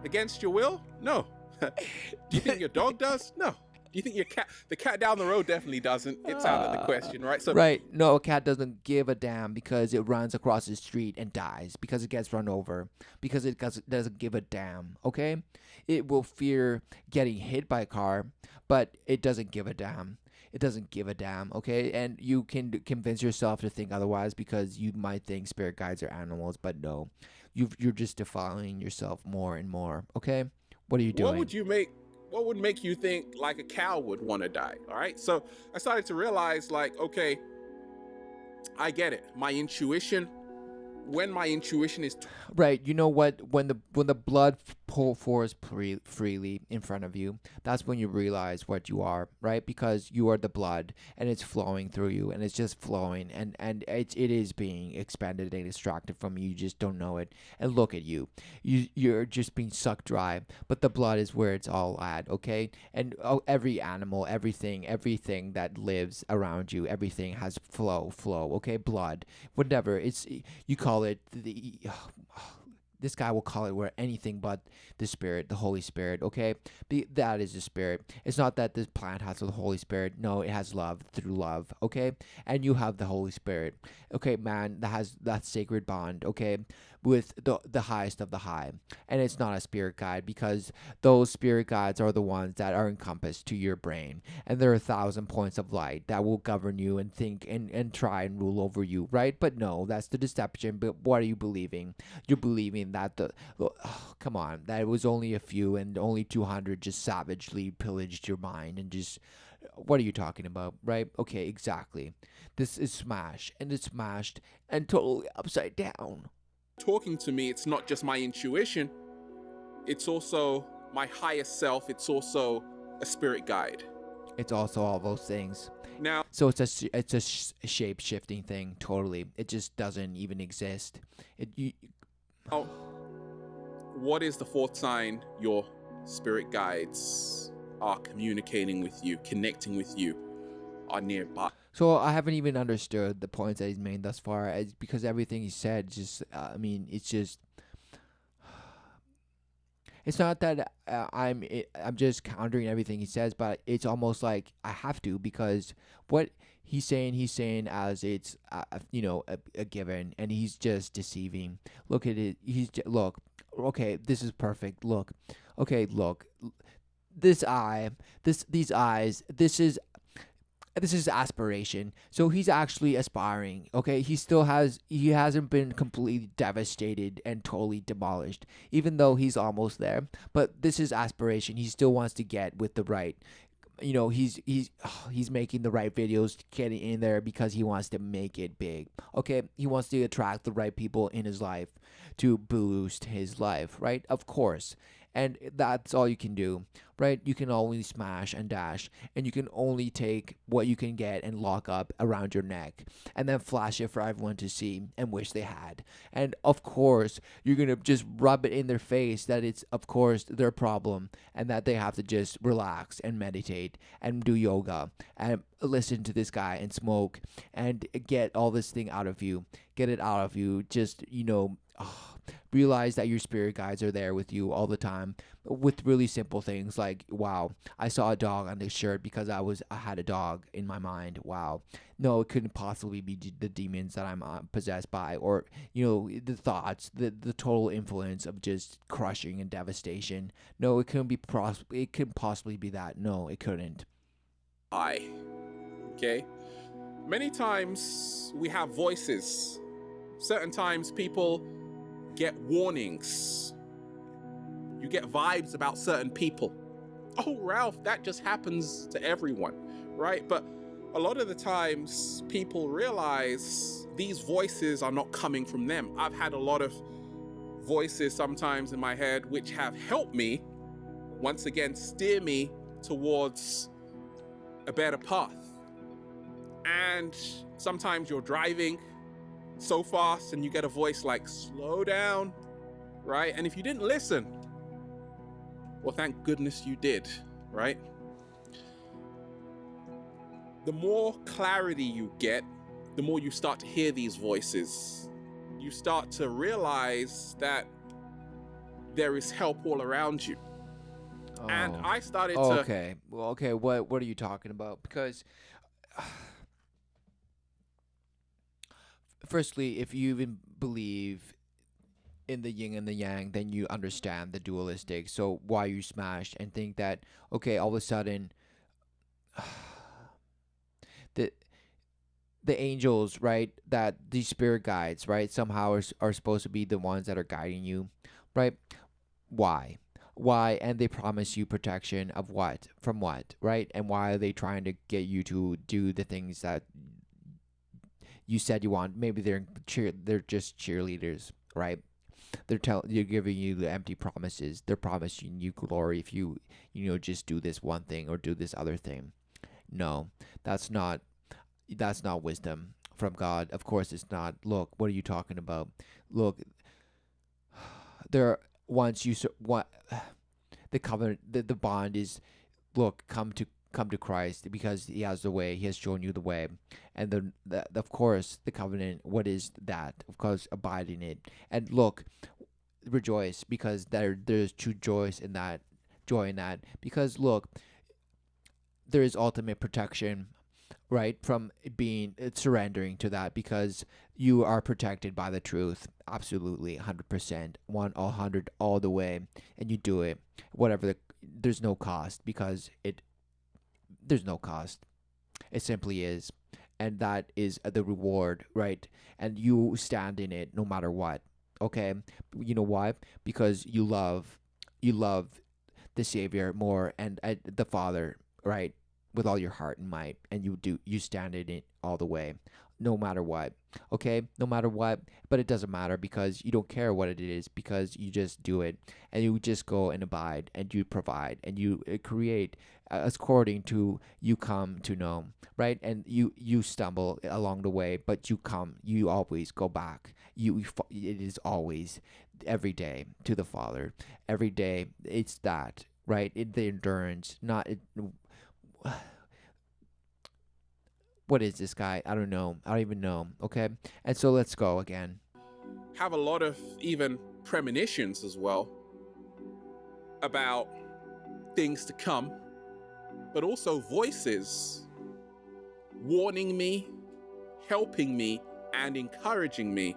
against your will? No. Do you think your dog does? No. Do you think the cat down the road definitely doesn't? It's out of the question, right? So right. No, a cat doesn't give a damn because it runs across the street and dies because it gets run over because it doesn't give a damn. Okay, it will fear getting hit by a car, but it doesn't give a damn. It doesn't give a damn. Okay, and you can convince yourself to think otherwise because you might think spirit guides are animals, but no, you're just defiling yourself more and more. Okay, what are you doing? What would make you think like a cow would want to die? All right. So I started to realize, like, okay, I get it. When my intuition is right. You know what? When the blood pours freely in front of you, that's when you realize what you are, right? Because you are the blood, and it's flowing through you, and it's just flowing, and it is being expanded and extracted from you. You just don't know it. And look at you. You're just being sucked dry, but the blood is where it's all at, okay? And every animal, everything that lives around you, everything has flow, okay? Blood, whatever. It's you call it this guy will call it where anything but the spirit, the Holy Spirit, okay? That is the spirit. It's not that this plant has the Holy Spirit. No, it has love through love, okay? And you have the Holy Spirit, okay, man, that has that sacred bond, okay, with the highest of the high. And it's not a spirit guide because those spirit guides are the ones that are encompassed to your brain. And there are 1,000 points of light that will govern you and think and try and rule over you, right? But no, that's the deception. But what are you believing? You're believing that come on, that it was only a few and only 200 just savagely pillaged your mind and just what are you talking about, right? Okay, exactly. This is smashed, and it's smashed and totally upside down. talking to me, it's not just my intuition, it's also my highest self, it's also a spirit guide. It's also all those things. Now, So it's a shape shifting thing. Totally, it just doesn't even exist. what is the fourth sign your spirit guides are communicating with you, connecting with you, are nearby? So I haven't even understood the points that he's made thus far, because everything he said just, I mean, it's just. It's not that I'm just countering everything he says, but it's almost like I have to because what he's saying as it's a given, and he's just deceiving. Look at it. Look. Okay, this is perfect. Look. Okay, look. This eye, these eyes. This is aspiration. So he's actually aspiring. Okay, he hasn't been completely devastated and totally demolished, even though he's almost there. But this is aspiration. He still wants to get with the right he's making the right videos, getting in there because he wants to make it big. Okay, he wants to attract the right people in his life to boost his life, right? Of course. And that's all you can do, right? You can only smash and dash, and you can only take what you can get and lock up around your neck and then flash it for everyone to see and wish they had. And of course, you're going to just rub it in their face that it's, of course, their problem and that they have to just relax and meditate and do yoga and listen to this guy and smoke and get all this thing out of you. Get it out of you. Just, realize that your spirit guides are there with you all the time with really simple things like, wow, I saw a dog on this shirt because I had a dog in my mind. Wow. No, it couldn't possibly be the demons that I'm possessed by, or the thoughts, the total influence of just crushing and devastation. No, it couldn't be it couldn't possibly be that. No, it couldn't. Okay, many times we have voices. Certain times people get warnings. You get vibes about certain people. Oh, Ralph, that just happens to everyone, right? But a lot of the times people realize these voices are not coming from them. I've had a lot of voices sometimes in my head which have helped me, once again, steer me towards a better path. And sometimes you're driving so fast and you get a voice like, slow down, right? And if you didn't listen, well, thank goodness you did, right? The more clarity you get, the more you start to hear these voices. You start to realize that there is help all around you. Oh. And I started to... Okay. Well, okay, what are you talking about? Because firstly, if you even believe in the yin and the yang, then you understand the dualistic. So why you smashed and think that, okay, all of a sudden the angels, right, that these spirit guides, right, somehow are supposed to be the ones that are guiding you, right? Why? And they promise you protection of what? From what, right? And why are they trying to get you to do the things that you said you want? Maybe they're just cheerleaders, right? They're giving you the empty promises. They're promising you glory if you just do this one thing or do this other thing. No, that's not wisdom from God. Of course it's not. Look, what are you talking about? Look, there once you what the covenant, the bond is, look, come to Christ because he has the way. He has shown you the way. And of course the covenant, what is that? Of course, abide in it. And look, rejoice because there's true joy in that, because look, there is ultimate protection, right, from being surrendering to that, because you are protected by the truth. Absolutely, 100%, 100 all the way, and you do it whatever there's no cost, because there's no cost. It simply is. And that is the reward, right? And you stand in it no matter what. Okay? You know why? Because you love the Savior more, and the Father, right? With all your heart and might, and you stand in it all the way, no matter what. Okay? No matter what. But it doesn't matter, because you don't care what it is, because you just do it, and you just go and abide, and you provide, and you create according to you come to know, right? And you stumble along the way, but you always go back. It is always every day to the Father. Every day, it's that, right? The endurance, not it. What is this guy? I don't know. I don't even know. Okay. And so let's go again. Have a lot of even premonitions as well about things to come, but also voices warning me, helping me, and encouraging me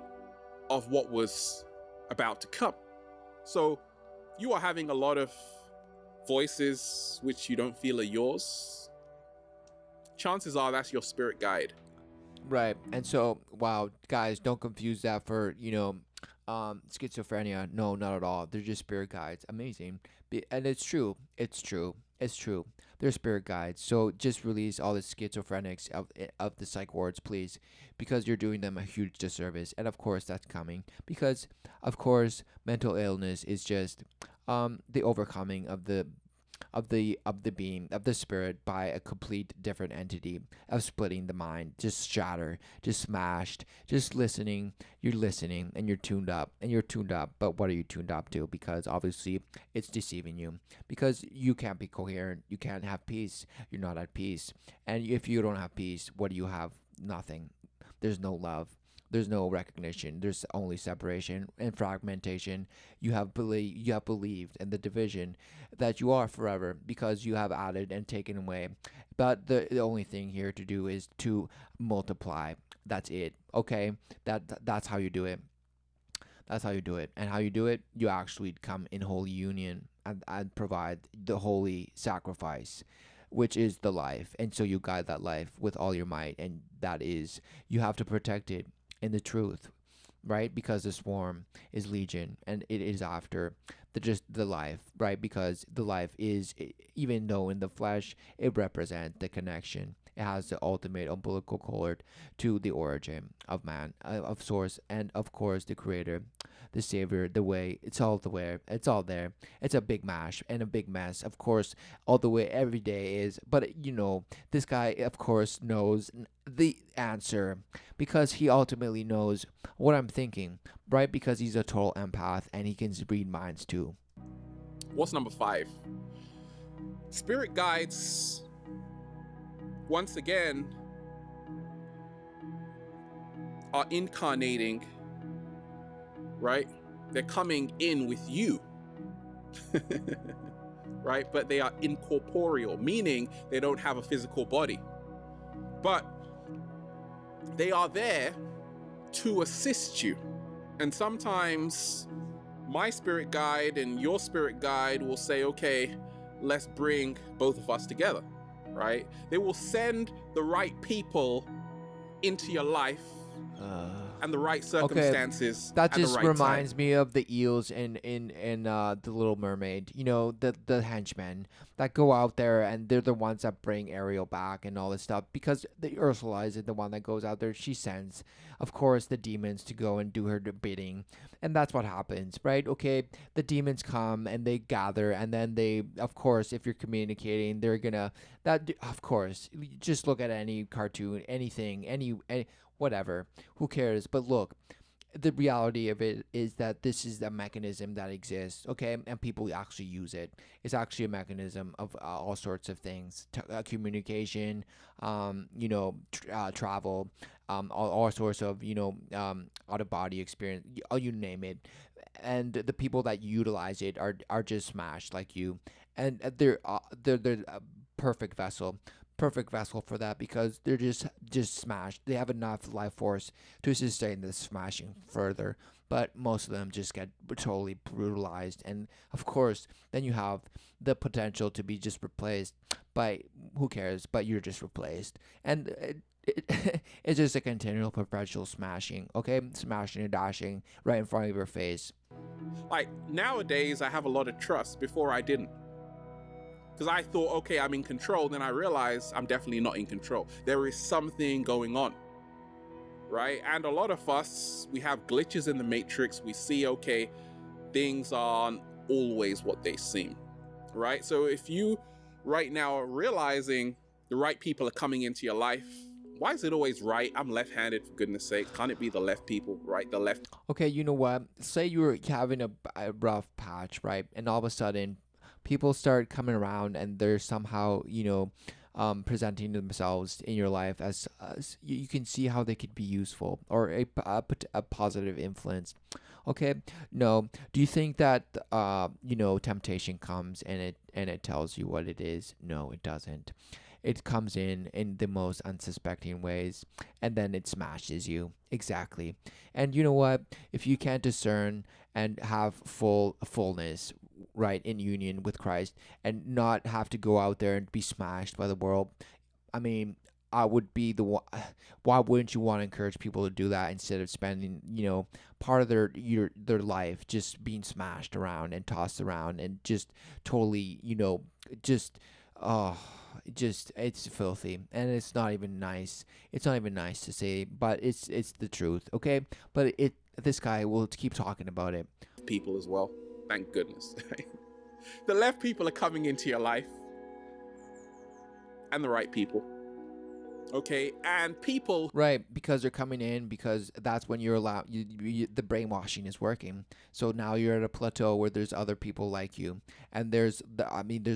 of what was about to come. So you are having a lot of voices which you don't feel are yours. Chances are that's your spirit guide. Right. And so, wow, guys, don't confuse that for, schizophrenia. No, not at all. They're just spirit guides. Amazing. And it's true. It's true. It's true. They're spirit guides. So just release all the schizophrenics of the psych wards, please, because you're doing them a huge disservice. And of course, that's coming because, of course, mental illness is just the overcoming of the being of the spirit by a complete different entity of splitting the mind, just shatter, just smashed, just listening. You're listening and you're tuned up, but what are you tuned up to? Because obviously it's deceiving you, because you can't be coherent, you can't have peace, you're not at peace. And if you don't have peace, what do you have? Nothing. There's no love, there's no recognition, there's only separation and fragmentation. You have believed in the division that you are forever because you have added and taken away. But the only thing here to do is to multiply. That's it. Okay? That's how you do it. That's how you do it. And how you do it, you actually come in holy union and provide the holy sacrifice, which is the life. And so you guide that life with all your might. And that is, you have to protect it in the truth, right? Because the swarm is legion and it is after the life, right? Because the life is, even though in the flesh, it represents the connection. It has the ultimate umbilical cord to the origin of man, of source, and of course the creator, the savior, the way. It's all the way. It's all there. It's a big mash and a big mess. Of course, all the way every day is. But this guy, of course, knows the answer because he ultimately knows what I'm thinking, right? Because he's a total empath and he can read minds too. What's number 5? Spirit guides, once again, are incarnating, right? They're coming in with you, right? But they are incorporeal, meaning they don't have a physical body. But they are there to assist you. And sometimes my spirit guide and your spirit guide will say, okay, let's bring both of us together, right? They will send the right people into your life and the right circumstances That at the just right reminds time. me of the eels in the Little Mermaid. The henchmen that go out there and they're the ones that bring Ariel back and all this stuff, because the Ursula is the one that goes out there. She sends, of course, the demons to go and do her bidding, and that's what happens, right? Okay, the demons come and they gather, and then they, of course, if you're communicating, they're gonna that. Of course, just look at any cartoon, anything, any whatever. Who cares? But look, the reality of it is that this is a mechanism that exists, okay, and people actually use it. It's actually a mechanism of all sorts of things, communication, travel, all sorts of out of body experience, you name it. And the people that utilize it are just smashed like you, and they're a perfect vessel for that, because they're just smashed. They have enough life force to sustain this smashing further, but most of them just get totally brutalized. And of course, then you have the potential to be just replaced by, who cares, but you're just replaced. And it's just a continual perpetual smashing, okay, smashing and dashing right in front of your face. Like nowadays, I have a lot of trust. Before I didn't. Because I thought, okay, I'm in control. Then I realized I'm definitely not in control. There is something going on, right? And a lot of us, we have glitches in the matrix. We see, okay, things aren't always what they seem, right? So if you right now are realizing the right people are coming into your life, why is it always right? I'm left-handed, for goodness sake. Can't it be the left people, right? The left. Okay, you know what? Say you're having a rough patch, right? And all of a sudden, people start coming around and they're somehow, presenting themselves in your life as you can see how they could be useful or a positive influence. Okay, no. Do you think that temptation comes and it tells you what it is? No, it doesn't. It comes in the most unsuspecting ways, and then it smashes you. Exactly. And you know what? If you can't discern and have fullness, right, in union with Christ, and not have to go out there and be smashed by the world, I mean, I would be the one. Why wouldn't you want to encourage people to do that instead of spending, part of their life just being smashed around and tossed around and just totally, just oh, just it's filthy and it's not even nice. It's not even nice to say, but it's the truth, okay? But this guy will keep talking about it. People as well. Thank goodness. The left people are coming into your life, and the right people. Okay, and people, Right, because they're coming in because that's when you're allowed. The brainwashing is working. So now you're at a plateau where there's other people like you, and there's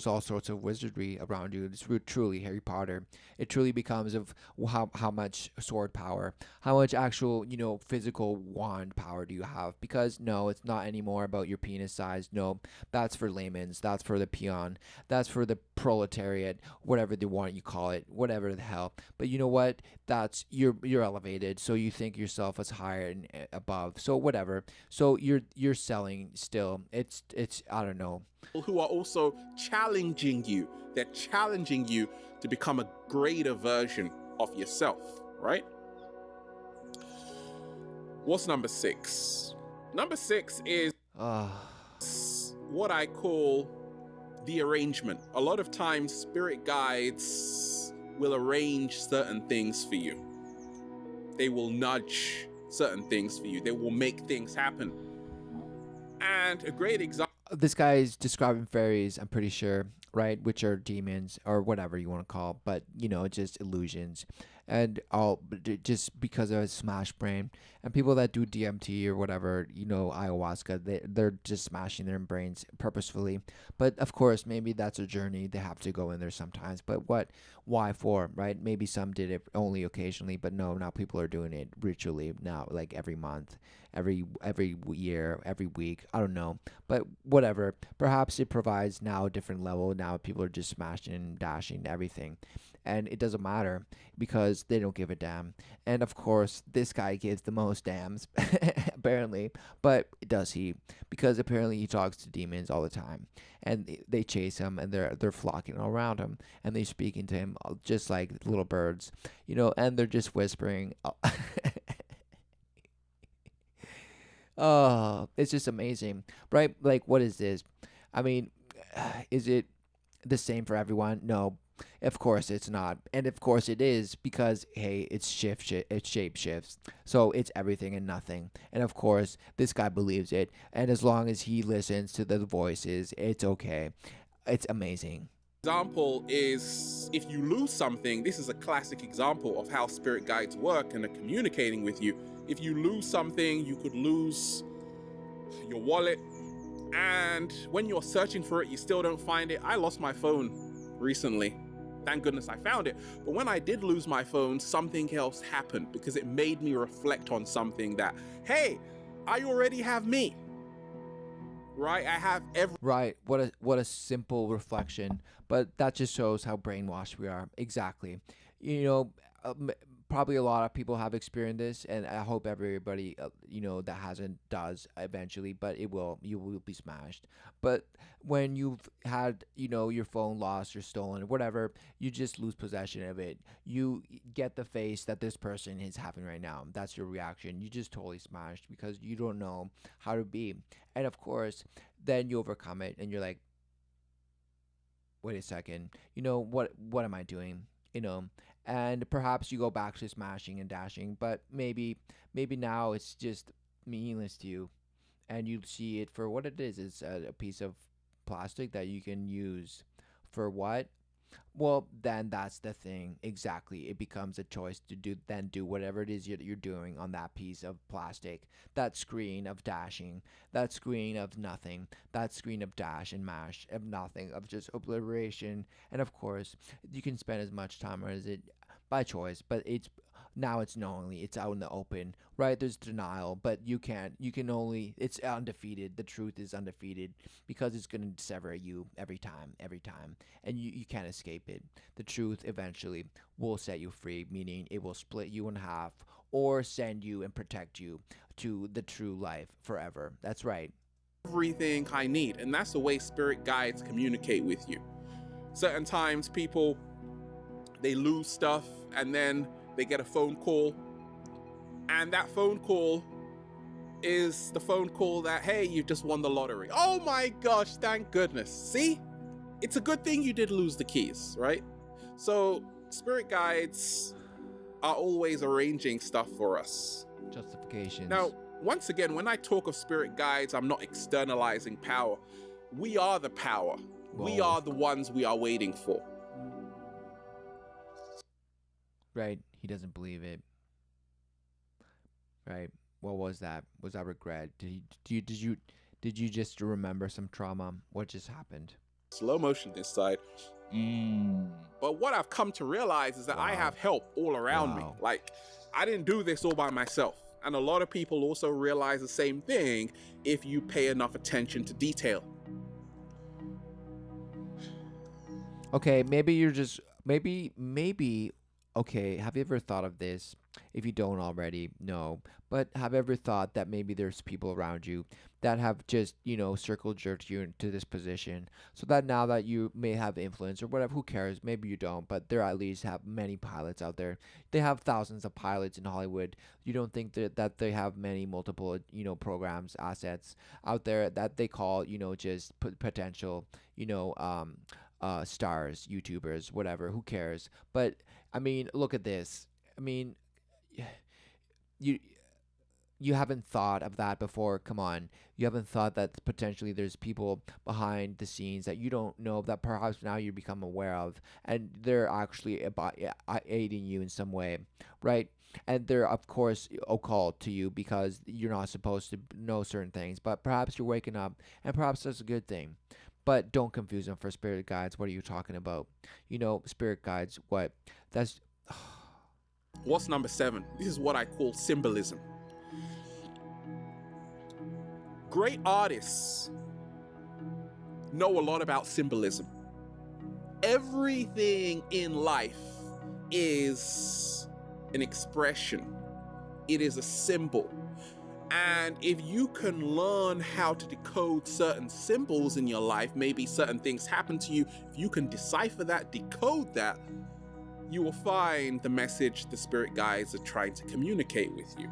all sorts of wizardry around you. It's truly Harry Potter. It truly becomes of how much sword power, how much actual physical wand power do you have? Because no, it's not anymore about your penis size. No, that's for layman's. That's for the peon. That's for the proletariat. Whatever they want you call it. Whatever the hell. But you know what? That's you're elevated, so you think yourself as higher and above. So whatever. So you're selling still. It's I don't know. who are also challenging you. They're challenging you to become a greater version of yourself, right? What's number 6? Number 6 is what I call the arrangement. A lot of times spirit guides will arrange certain things for you. They will nudge certain things for you. They will make things happen. And a great example. This guy is describing fairies, I'm pretty sure, right? Which are demons or whatever you want to call, but just illusions, and all just because of a smash brain. And people that do DMT or whatever, ayahuasca, they're just smashing their brains purposefully. But of course, maybe that's a journey. They have to go in there sometimes. But why for, right? Maybe some did it only occasionally, but no, now people are doing it ritually now, like every month, every year, every week. I don't know, but whatever. Perhaps it provides now a different level. Now people are just smashing and dashing everything, and it doesn't matter because they don't give a damn. And of course, this guy gives the most damns, apparently. But does he? Because apparently he talks to demons all the time, and they chase him, and they're flocking around him, and they're speaking to him just like little birds, and they're just whispering. Oh, it's just amazing, right? Like, what is this? I mean, is it the same for everyone? No, of course it's not, and of course it is because hey, it's shape shifts, so it's everything and nothing. And of course, this guy believes it, and as long as he listens to the voices, it's okay. It's amazing. Example is if you lose something. This is a classic example of how spirit guides work and are communicating with you. If you lose something, you could lose your wallet, and when you're searching for it, you still don't find it. I lost my phone recently. Thank goodness I found it. But when I did lose my phone, something else happened because it made me reflect on something that, hey, I already have me. Right? I have Right. What a simple reflection, but that just shows how brainwashed we are. Exactly. You know, probably a lot of people have experienced this, and I hope everybody, that hasn't does eventually. But you will be smashed. But when you've had, your phone lost or stolen or whatever, you just lose possession of it. You get the face that this person is having right now. That's your reaction. You just totally smashed because you don't know how to be. And of course, then you overcome it and you're like, wait a second, what am I doing? And perhaps you go back to smashing and dashing, but maybe now it's just meaningless to you, and you see it for what it is. It's a piece of plastic that you can use for what? Well, then that's the thing. Exactly. It becomes a choice to do whatever it is you're doing on that piece of plastic. That screen of dashing, that screen of nothing, that screen of dash and mash, of nothing, of just obliteration. And of course, you can spend as much time as it by choice, but it's knowingly, it's out in the open, right? There's denial, but you can only, it's undefeated. The truth is undefeated because it's going to sever you every time, and you can't escape it. The truth eventually will set you free, meaning it will split you in half or send you and protect you to the true life forever. That's right. everything I need. And that's the way spirit guides communicate with you. Certain times people they lose stuff, and then they get a phone call, and that phone call is the phone call that, hey, you just won the lottery. Oh my gosh, thank goodness. See, it's a good thing you did lose the keys, right? So spirit guides are always arranging stuff for us. Justifications. Now, once again, when I talk of spirit guides, I'm not externalizing power. We are the power. We Whoa. are the ones we are waiting for. Right. He doesn't believe it. Right. What was that? Was that regret? Did you just remember some trauma? What just happened? Slow motion this side. But what I've come to realize is that I have help all around me. Like, I didn't do this all by myself. And a lot of people also realize the same thing if you pay enough attention to detail. Okay, maybe you're just maybe okay, have you ever thought of this? If you don't already, no. But have you ever thought that maybe there's people around you that have just, circle jerked you into this position so that now that you may have influence or whatever, who cares? Maybe you don't, but there at least have many pilots out there. They have thousands of pilots in Hollywood. You don't think that they have many multiple, programs, assets out there that they call, just potential, stars, YouTubers, whatever, who cares? But I mean, look at this. I mean, you you haven't thought of that before. Come on. You haven't thought that potentially there's people behind the scenes that you don't know that perhaps now you become aware of, and they're actually aiding you in some way, right? And they're, of course, occult to you because you're not supposed to know certain things, but perhaps you're waking up, and perhaps that's a good thing. But don't confuse them for spirit guides. What are you talking about? Spirit guides, what? That's. What's number 7? This is what I call symbolism. Great artists know a lot about symbolism. Everything in life is an expression. It is a symbol. And if you can learn how to decode certain symbols in your life, maybe certain things happen to you, if you can decipher that, decode that, you will find the message the spirit guides are trying to communicate with you,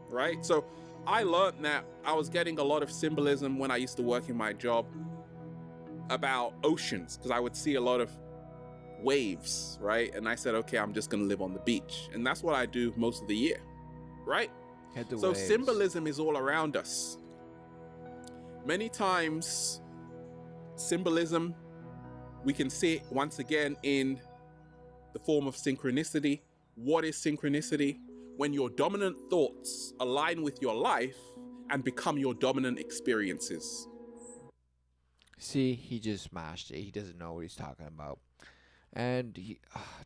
right? So I learned that I was getting a lot of symbolism when I used to work in my job about oceans, because I would see a lot of waves, right? And I said, okay, I'm just gonna live on the beach. And that's what I do most of the year, right? So Waves. symbolism is all around us. Many times, symbolism, we can see it once again in the form of synchronicity. What is synchronicity? When your dominant thoughts align with your life and become your dominant experiences. See, he just smashed it. He doesn't know what he's talking about. And he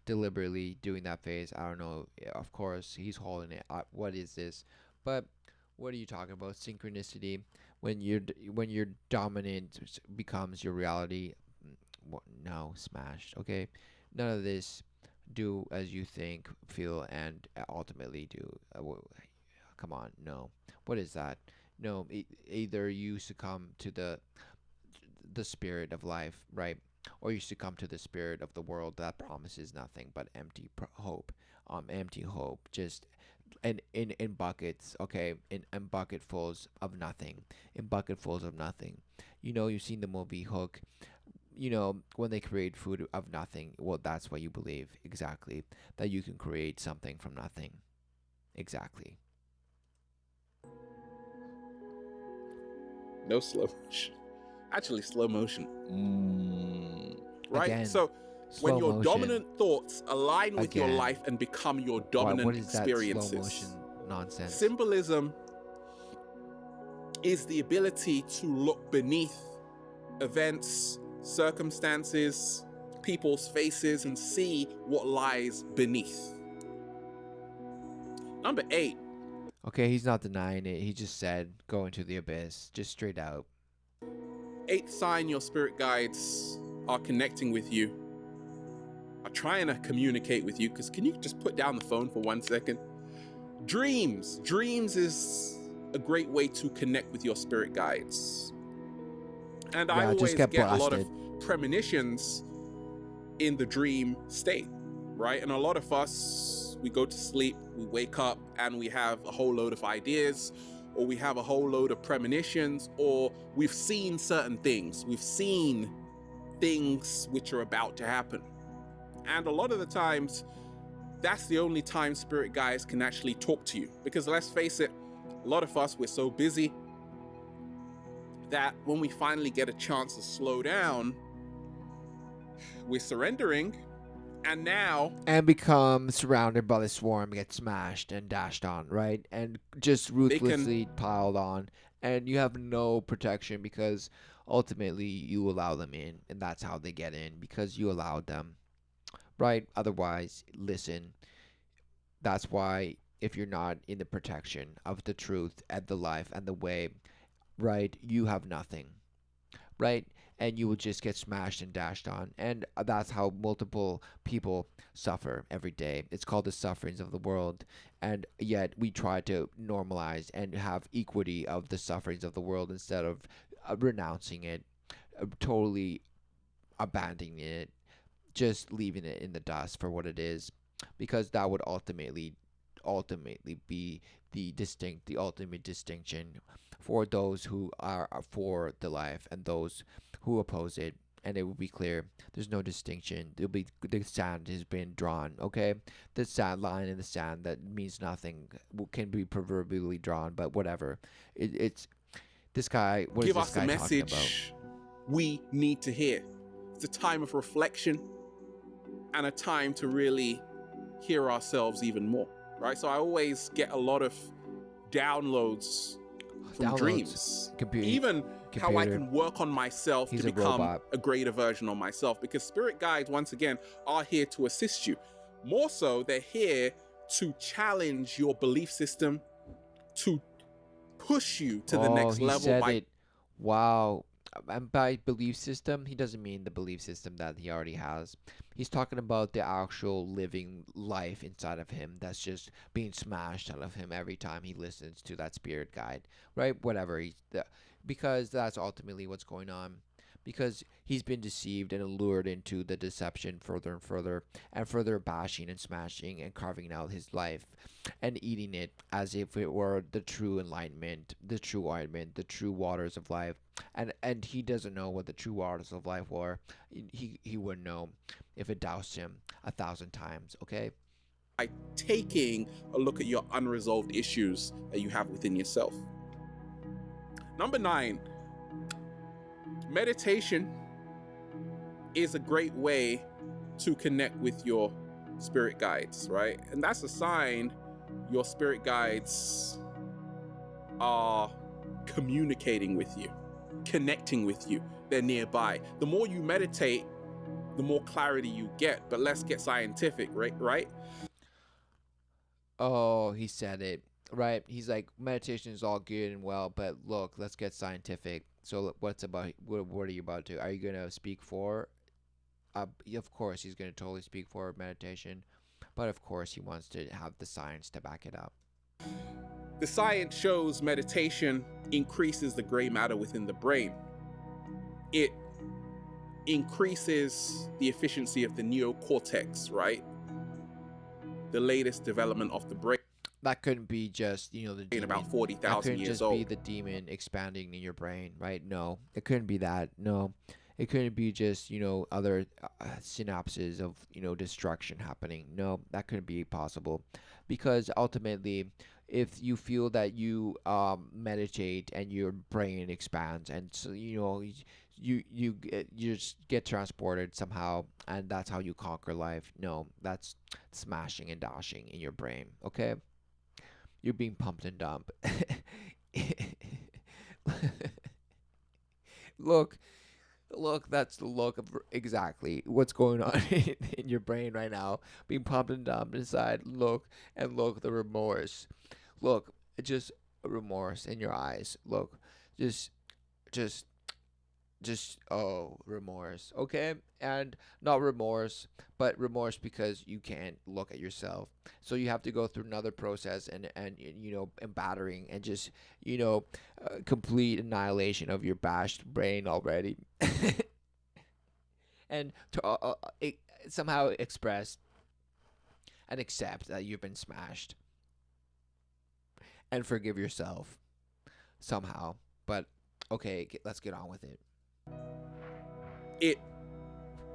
deliberately doing that face. I don't know. Of course, he's holding it. What is this? But what are you talking about? Synchronicity. When your dominant becomes your reality. No, smashed. Okay, none of this. Do as you think, feel, and ultimately do. Come on, no. What is that? No, either you succumb to the spirit of life, right? Or you succumb to the spirit of the world that promises nothing but empty hope. Empty hope, just in buckets, okay, in bucketfuls of nothing, in bucketfuls of nothing. You've seen the movie Hook. When they create food of nothing, well, that's what you believe, exactly, that you can create something from nothing, exactly. No slow motion. Actually, slow motion. Right? Again, so when your motion. dominant thoughts align with your life and become your dominant what is experiences. That slow motion nonsense? Symbolism is the ability to look beneath events, circumstances, people's faces, and see what lies beneath. Number 8. Okay, he's not denying it. He just said, go into the abyss, just straight out. 8th sign your spirit guides are connecting with you, are trying to communicate with you, because can you just put down the phone for 1 second? Dreams. Dreams is a great way to connect with your spirit guides. And I always get a lot of premonitions in the dream state. right? And a lot of us, we go to sleep, we wake up, and we have a whole load of ideas, or we have a whole load of premonitions, or we've seen certain things. We've seen things which are about to happen. And a lot of the times, that's the only time spirit guides can actually talk to you. Because let's face it, a lot of us, we're so busy that when we finally get a chance to slow down, we're surrendering, and now And become surrounded by the swarm, get smashed and dashed on, right? And just they can ruthlessly piled on. And you have no protection because ultimately you allow them in. And that's how they get in, because you allowed them, right? Otherwise, listen, that's why if you're not in the protection of the truth and the life and the way, right, you have nothing, right? And you will just get smashed and dashed on. And that's how multiple people suffer every day. It's called the sufferings of the world. And yet we try to normalize and have equity of the sufferings of the world instead of renouncing it, totally abandoning it, just leaving it in the dust for what it is, because that would ultimately be the ultimate distinction for those who are for the life and those who oppose it. And it will be clear there's no distinction. There'll be, the sand has been drawn, okay? The sand line in the sand that means nothing can be proverbially drawn, but whatever. It's this guy. What is give this us the guy talking about? message we need to hear. It's a time of reflection and a time to really hear ourselves even more, right? So I always get a lot of downloads from dreams. Even how I can work on myself He's to a become robot. a greater version of myself, because spirit guides, once again, are here to assist you. More so, they're here to challenge your belief system, to push you to the next He level said by it. Wow. And by belief system, he doesn't mean the belief system that he already has. He's talking about the actual living life inside of him that's just being smashed out of him every time he listens to that spirit guide, right? Whatever because that's ultimately what's going on. Because he's been deceived and allured into the deception further and further bashing and smashing and carving out his life and eating it as if it were the true enlightenment, the true ointment, the true waters of life. And he doesn't know what the true waters of life were. He wouldn't know if it doused him 1,000 times, okay? taking a look at your unresolved issues that you have within yourself. Number 9, meditation is a great way to connect with your spirit guides, right? And that's a sign your spirit guides are communicating with you, connecting with you. They're nearby. The more you meditate, the more clarity you get. But let's get scientific, right? Oh, he said it. Right. He's like, meditation is all good and well, but look, let's get scientific. So what are you about to? Are you going to speak for? Of course, he's going to totally speak for meditation, but of course, he wants to have the science to back it up. The science shows meditation increases the gray matter within the brain. It increases the efficiency of the neocortex, right? The latest development of the brain. That couldn't be just, the demon. About 40,000 years old. That couldn't just old. be the demon expanding in your brain, right? No, it couldn't be that. No, it couldn't be just, other synapses of, destruction happening. No, that couldn't be possible. Because ultimately, if you feel that you meditate and your brain expands, and so, you just get transported somehow, and that's how you conquer life. No, that's smashing and dashing in your brain, okay? You're being pumped and dumped. look, that's the look of exactly what's going on in your brain right now. Being pumped and dumped inside. Look, the remorse. Look, just remorse in your eyes. Look, just, just remorse, okay? And not remorse, but remorse because you can't look at yourself, so you have to go through another process and battering and just complete annihilation of your bashed brain already. And to somehow express and accept that you've been smashed and forgive yourself somehow. But okay, let's get on with it. It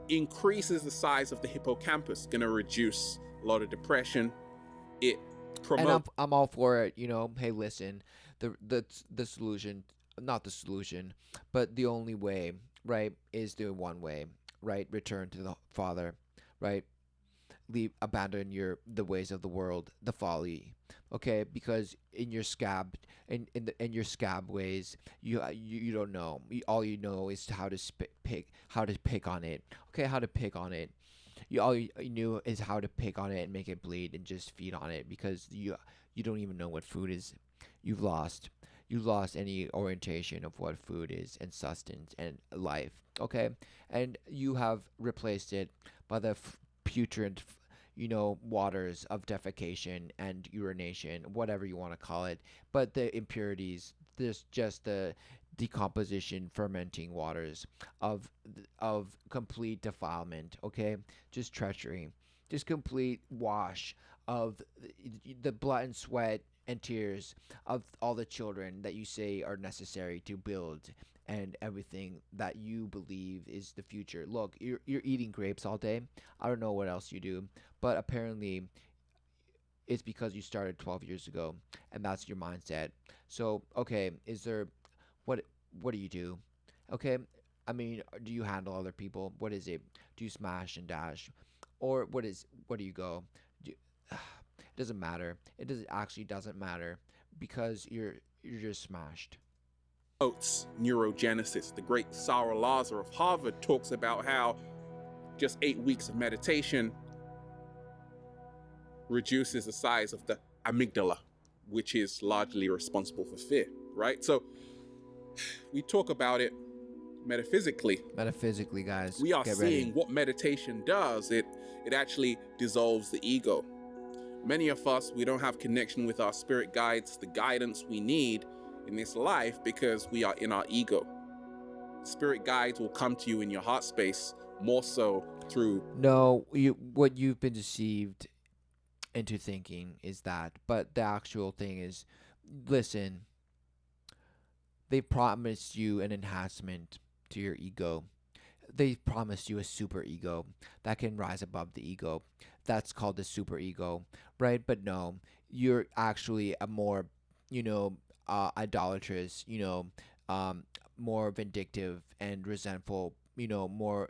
increases the size of the hippocampus, going to reduce a lot of depression. It And promotes. I'm all for it. Hey, listen, the solution, not the solution, but the only way, right, is the one way, right? Return to the Father, right? Leave, abandon the ways of the world, the folly, okay? Because in your scab, in your scab ways, you don't know. All you know is how to pick on it. Okay, how to pick on it. You knew is how to pick on it and make it bleed and just feed on it, because you don't even know what food is. You've lost you lost any orientation of what food is and sustenance and life. Okay, and you have replaced it by the putrid, waters of defecation and urination, whatever you want to call it. But the impurities, this just the decomposition, fermenting waters of complete defilement. Okay, just treachery, just complete wash of the blood and sweat and tears of all the children that you say are necessary to build and everything that you believe is the future. Look, you're eating grapes all day. I don't know what else you do, but apparently it's because you started 12 years ago and that's your mindset. So, okay, is there what what do you do? Okay? I mean, do you handle other people? What is it? Do you smash and dash? Or what do you go? Do, it doesn't matter. It doesn't matter because you're just smashed. Neurogenesis. The great Sarah Lazar of Harvard talks about how just 8 weeks of meditation reduces the size of the amygdala, which is largely responsible for fear, right? So we talk about it metaphysically. Metaphysically, guys, We are get seeing ready. what meditation does. It actually dissolves the ego. Many of us, we don't have connection with our spirit guides, the guidance we need in this life, because we are in our ego. Spirit guides will come to you in your heart space more so through. No, what you've been deceived into thinking is that, but the actual thing is, listen, they promised you an enhancement to your ego. They promised you a super ego that can rise above the ego. That's called the super ego, right? But no, you're actually a more, idolatrous, um, more vindictive and resentful, more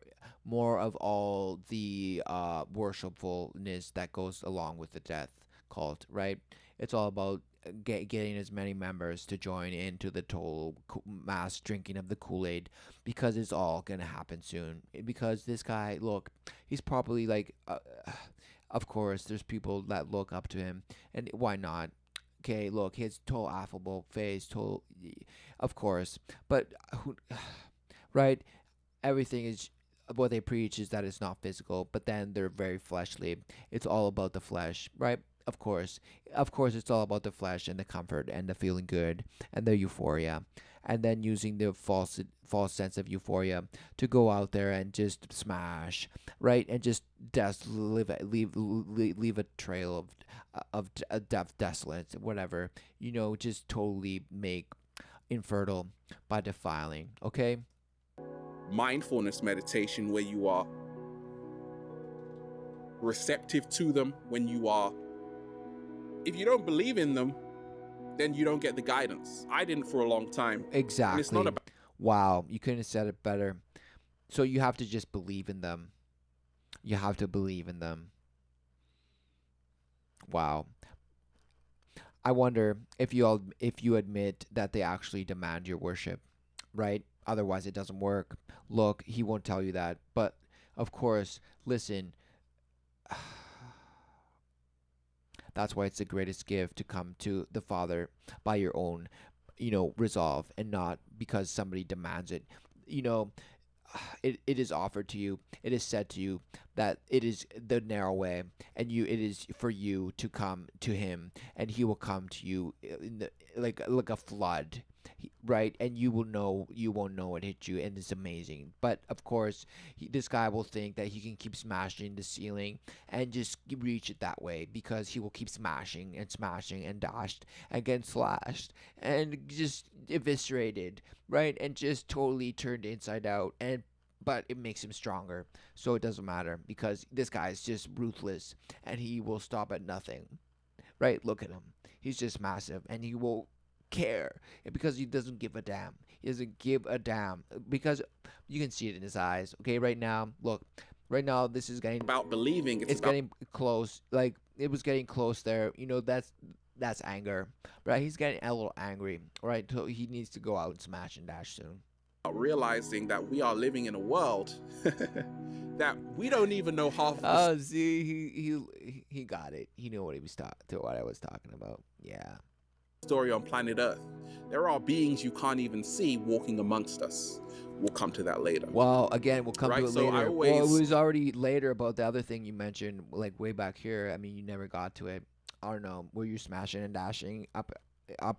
of all the worshipfulness that goes along with the death cult, right? It's all about getting as many members to join into the total mass drinking of the Kool-Aid, because it's all gonna happen soon. Because this guy, look, he's probably like, of course, there's people that look up to him, and why not? Okay, look, his total affable face, total, of course, but who, right? Everything is what they preach is that it's not physical, but then they're very fleshly. It's all about the flesh, right? Of course, it's all about the flesh and the comfort and the feeling good and the euphoria, and then using the false sense of euphoria to go out there and just smash, right? And just leave a trail of death, desolate, whatever. Just totally make infertile by defiling. Okay. Mindfulness meditation, where you are receptive to them, when you are, if you don't believe in them, then you don't get the guidance. I didn't for a long time. And it's not Exactly. about. Wow, you couldn't have said it better. So you have to just believe in them. You have to believe in them. Wow. I wonder if you admit that they actually demand your worship, right? Otherwise it doesn't work. Look, he won't tell you that. But of course, listen, that's why it's the greatest gift to come to the Father by your own, resolve, and not because somebody demands it. You know, it is offered to you. It is said to you that it is the narrow way, and it is for you to come to Him, and He will come to you in like a flood. right? And you won't know it hit you, and it's amazing. But of course, this guy will think that he can keep smashing the ceiling and just reach it that way, because he will keep smashing and dashed and getting slashed and just eviscerated, right? And just totally turned inside out. And but it makes him stronger, so it doesn't matter, because this guy is just ruthless, and he will stop at nothing, right? Look at him. He's just massive, and he won't care, because he doesn't give a damn. He doesn't give a damn, because you can see it in his eyes. Okay, right now, look. Right now, this is getting About believing, it's it's about getting close. Like it was getting close there. That's anger, right? He's getting a little angry, right? So he needs to go out and smash and dash soon. realizing that we are living in a world that we don't even know half of the Oh, see, he got it. He knew what what I was talking about. Yeah. story on planet Earth. There are beings you can't even see walking amongst us. We'll come to that later. Well, again, we'll come Right, to it so I later. Well, it always- was already later about the other thing you mentioned, like way back here. I mean, you never got to it. I don't know. Were you smashing and dashing up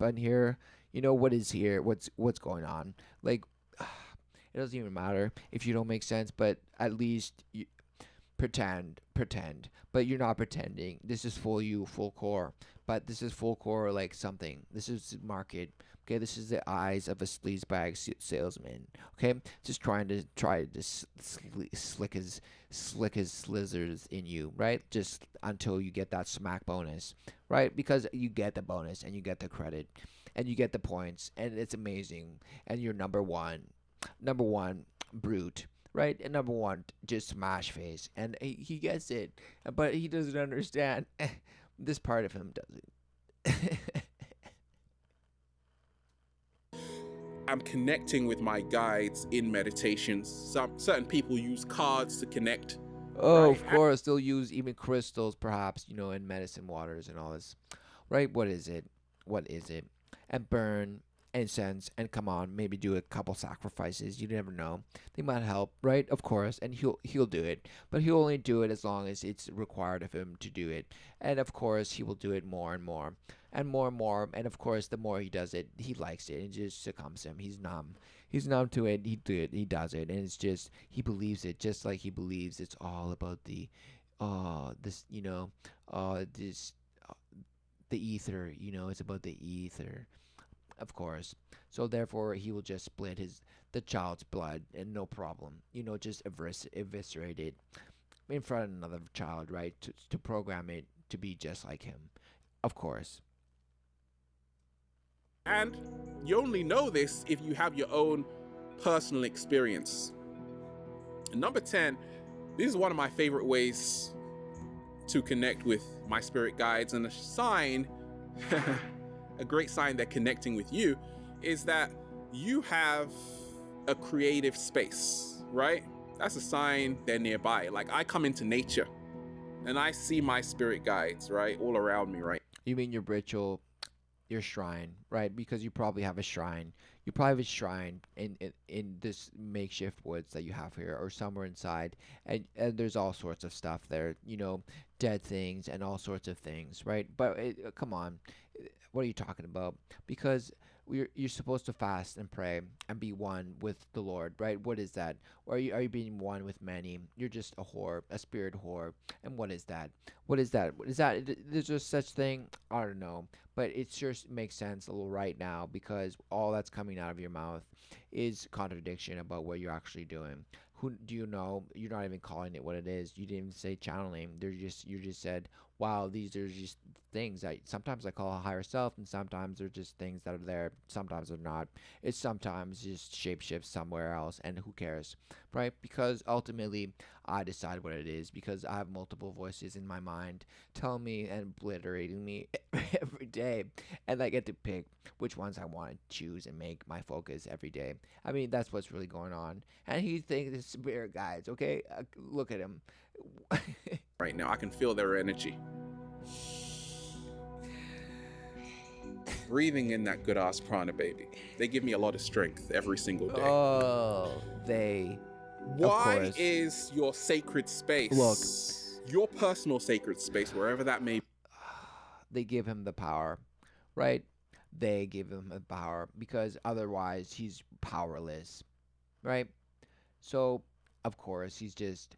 in here? What is here? What's going on? Like, it doesn't even matter if you don't make sense. But at least you pretend. But you're not pretending. This is full you, full core. But this is full core like something. This is market. Okay, this is the eyes of a sleazebag salesman. Okay, just try to slick his slithers in you, right? Just until you get that smack bonus, right? Because you get the bonus and you get the credit, and you get the points, and it's amazing. And you're number one brute, right? And number one just smash face, and he gets it, but he doesn't understand. This part of him doesn't. I'm connecting with my guides in meditations. Certain people use cards to connect. Oh, Right. of course, they'll use even crystals, perhaps, in medicine waters and all this. Right? What is it? What is it? And burn incense and come on, maybe do a couple sacrifices. You never know. They might help, right? Of course, and he'll do it, but he'll only do it as long as it's required of him to do it. And of course, he will do it more and more and more and more. And of course, the more he does it, he likes it. It just succumbs him. He's numb. He's numb to it. He does it, and it's just he believes it, just like he believes it's all about the, this, this, the ether. It's about the ether, of course. So therefore, he will just split the child's blood, and no problem. Just eviscerate it in front of another child, right? To program it to be just like him, of course. And you only know this if you have your own personal experience. And number 10, this is one of my favorite ways to connect with my spirit guides, and a sign, a great sign they're connecting with you, is that you have a creative space, right? That's a sign they're nearby. Like, I come into nature and I see my spirit guides, right, all around me, right? You mean your ritual, your shrine, right? Because you probably have a shrine. You probably have a shrine in this makeshift woods that you have here, or somewhere inside, and there's all sorts of stuff there. Dead things and all sorts of things, right? But come on, what are you talking about? Because you're supposed to fast and pray and be one with the Lord, right? What is that? Or are you being one with many? You're just a whore, a spirit whore. And what is that? What is that? Is that there's just such thing? I don't know, but it sure makes sense a little right now, because all that's coming out of your mouth is contradiction about what you're actually doing. Who do you know? You're not even calling it what it is. You didn't even say channeling. You just said, wow, these are just things that sometimes I call a higher self, and sometimes they're just things that are there. Sometimes they're not. It's sometimes just shapeshift somewhere else, and who cares, right? Because ultimately, I decide what it is, because I have multiple voices in my mind telling me and obliterating me every day, and I get to pick which ones I want to choose and make my focus every day. I mean, that's what's really going on. And he thinks it's spirit guides, okay? Look at him. Right now, I can feel their energy. Breathing in that good ass prana, baby. They give me a lot of strength every single day. Oh, they. Why course. is your sacred space, Look. your personal sacred space, wherever that may be, They give him the power, right? they give him the power, because otherwise he's powerless, right? So, of course, he's just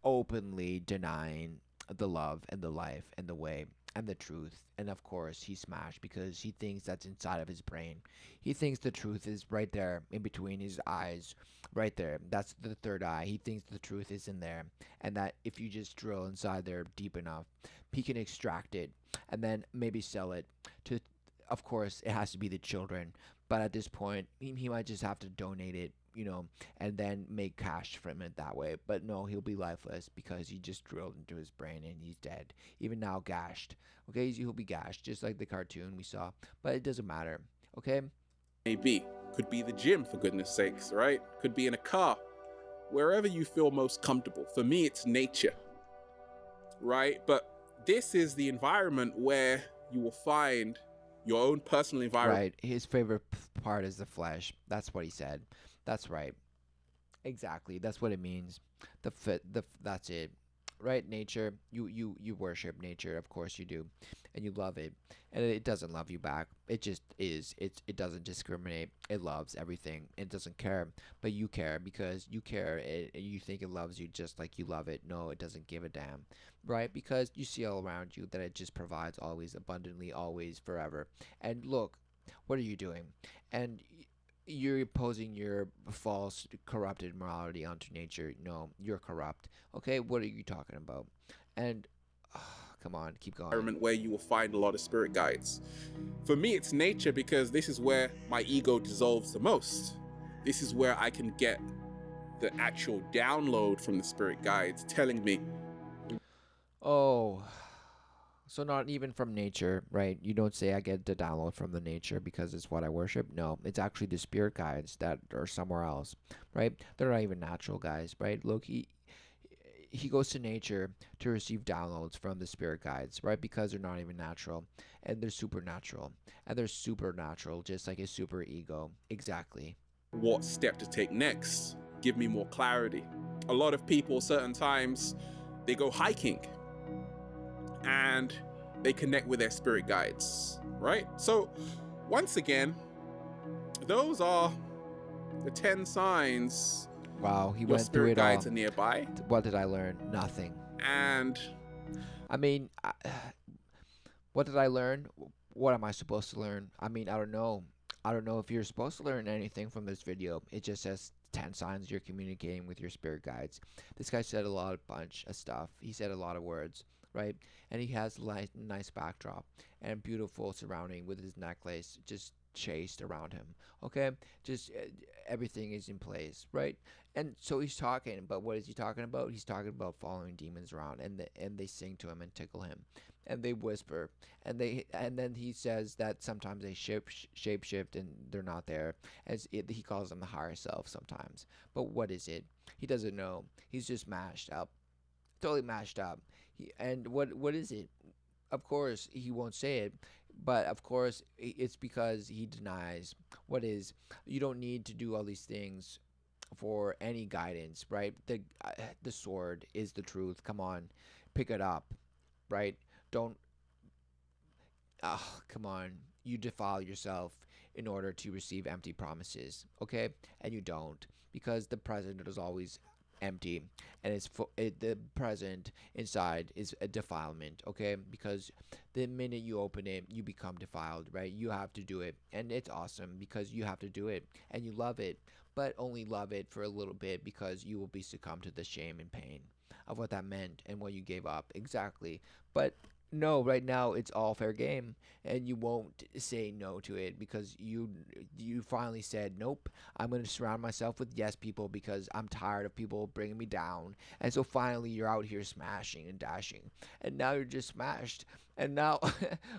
openly denying the love and the life and the way and the truth. And of course, he's smashed because he thinks that's inside of his brain. He thinks the truth is right there in between his eyes, right there. That's the third eye. He thinks the truth is in there, and that if you just drill inside there deep enough, he can extract it and then maybe sell it to. Of course, it has to be the children, but at this point, he might just have to donate it, and then make cash from it that way. But no, he'll be lifeless because he just drilled into his brain and he's dead. Even now, gashed. Okay, he'll be gashed, just like the cartoon we saw. But it doesn't matter. Okay. Maybe. Could be the gym, for goodness sakes, right? Could be in a car. Wherever you feel most comfortable. For me, it's nature, right? But this is the environment where you will find your own personal environment. Right. His favorite part is the flesh. That's what he said. That's right. Exactly. That's what it means. That's it. Right? Nature. You worship nature, of course you do. And you love it. And it doesn't love you back. It just is. It doesn't discriminate. It loves everything. It doesn't care. But you care because you care. You think it loves you just like you love it. No, it doesn't give a damn. Right? Because you see all around you that it just provides always, abundantly, always, forever. And look, what are you doing? And you're imposing your false, corrupted morality onto nature. No, you're corrupt. Okay, what are you talking about? And come on, keep going. Where you will find a lot of spirit guides. For me, it's nature because this is where my ego dissolves the most. This is where I can get the actual download from the spirit guides telling me. Oh, so not even from nature, right? You don't say I get the download from the nature because it's what I worship. No, it's actually the spirit guides that are somewhere else, right? They're not even natural guys, right? Look, he goes to nature to receive downloads from the spirit guides, right? Because they're not even natural, and they're supernatural, and they're supernatural, just like his super ego. Exactly. What step to take next? Give me more clarity. A lot of people, certain times, they go hiking and they connect with their spirit guides, right? So, once again, those are the 10 signs. Wow, he your went through spirit it all. guides are nearby. What did I learn? Nothing. And I mean, what did I learn? What am I supposed to learn? I mean, I don't know. I don't know if you're supposed to learn anything from this video. It just says 10 signs you're communicating with your spirit guides. This guy said a bunch of stuff. He said a lot of words, right? And he has a nice backdrop and beautiful surrounding with his necklace just chased around him. Okay? Just everything is in place, right? And so he's talking, but what is he talking about? He's talking about following demons around, and they sing to him and tickle him, and they whisper, and then he says that sometimes they shape shift and they're not there, he calls them the higher self sometimes. But what is it? He doesn't know. He's just mashed up, totally mashed up. And what is it? Of course he won't say it, but of course it's because he denies what is. You don't need to do all these things for any guidance, right? The sword is the truth. Come on, pick it up, right? Don't. Come on. You defile yourself in order to receive empty promises, okay? And you don't, because the present is always empty, and the present inside is a defilement, okay? Because the minute you open it, you become defiled, right? You have to do it, and it's awesome because you have to do it and you love it, but only love it for a little bit because you will be succumb to the shame and pain of what that meant and what you gave up. Exactly. But no, right now it's all fair game, and you won't say no to it because you finally said nope. I'm going to surround myself with yes people because I'm tired of people bringing me down. And so finally you're out here smashing and dashing, and now you're just smashed. And now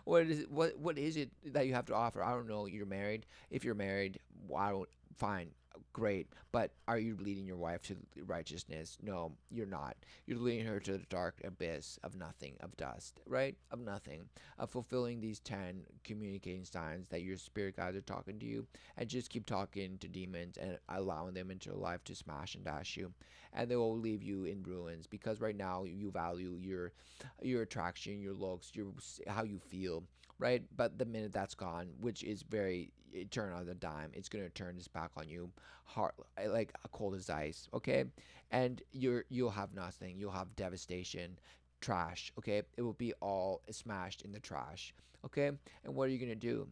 what is it that you have to offer? I don't know. You're married. If you're married, I don't. Fine, great, but are you leading your wife to righteousness? No, you're not. You're leading her to the dark abyss of nothing, of dust, right? Of nothing, of fulfilling these 10 communicating signs that your spirit guides are talking to you, and just keep talking to demons and allowing them into your life to smash and dash you, and they will leave you in ruins because right now you value your attraction, your looks, your how you feel, right? But the minute that's gone, which is very it turn on the dime, it's gonna turn this back on you, hard like cold as ice, okay? And you'll have nothing. You'll have devastation, trash, okay? It will be all smashed in the trash, okay? And what are you gonna do?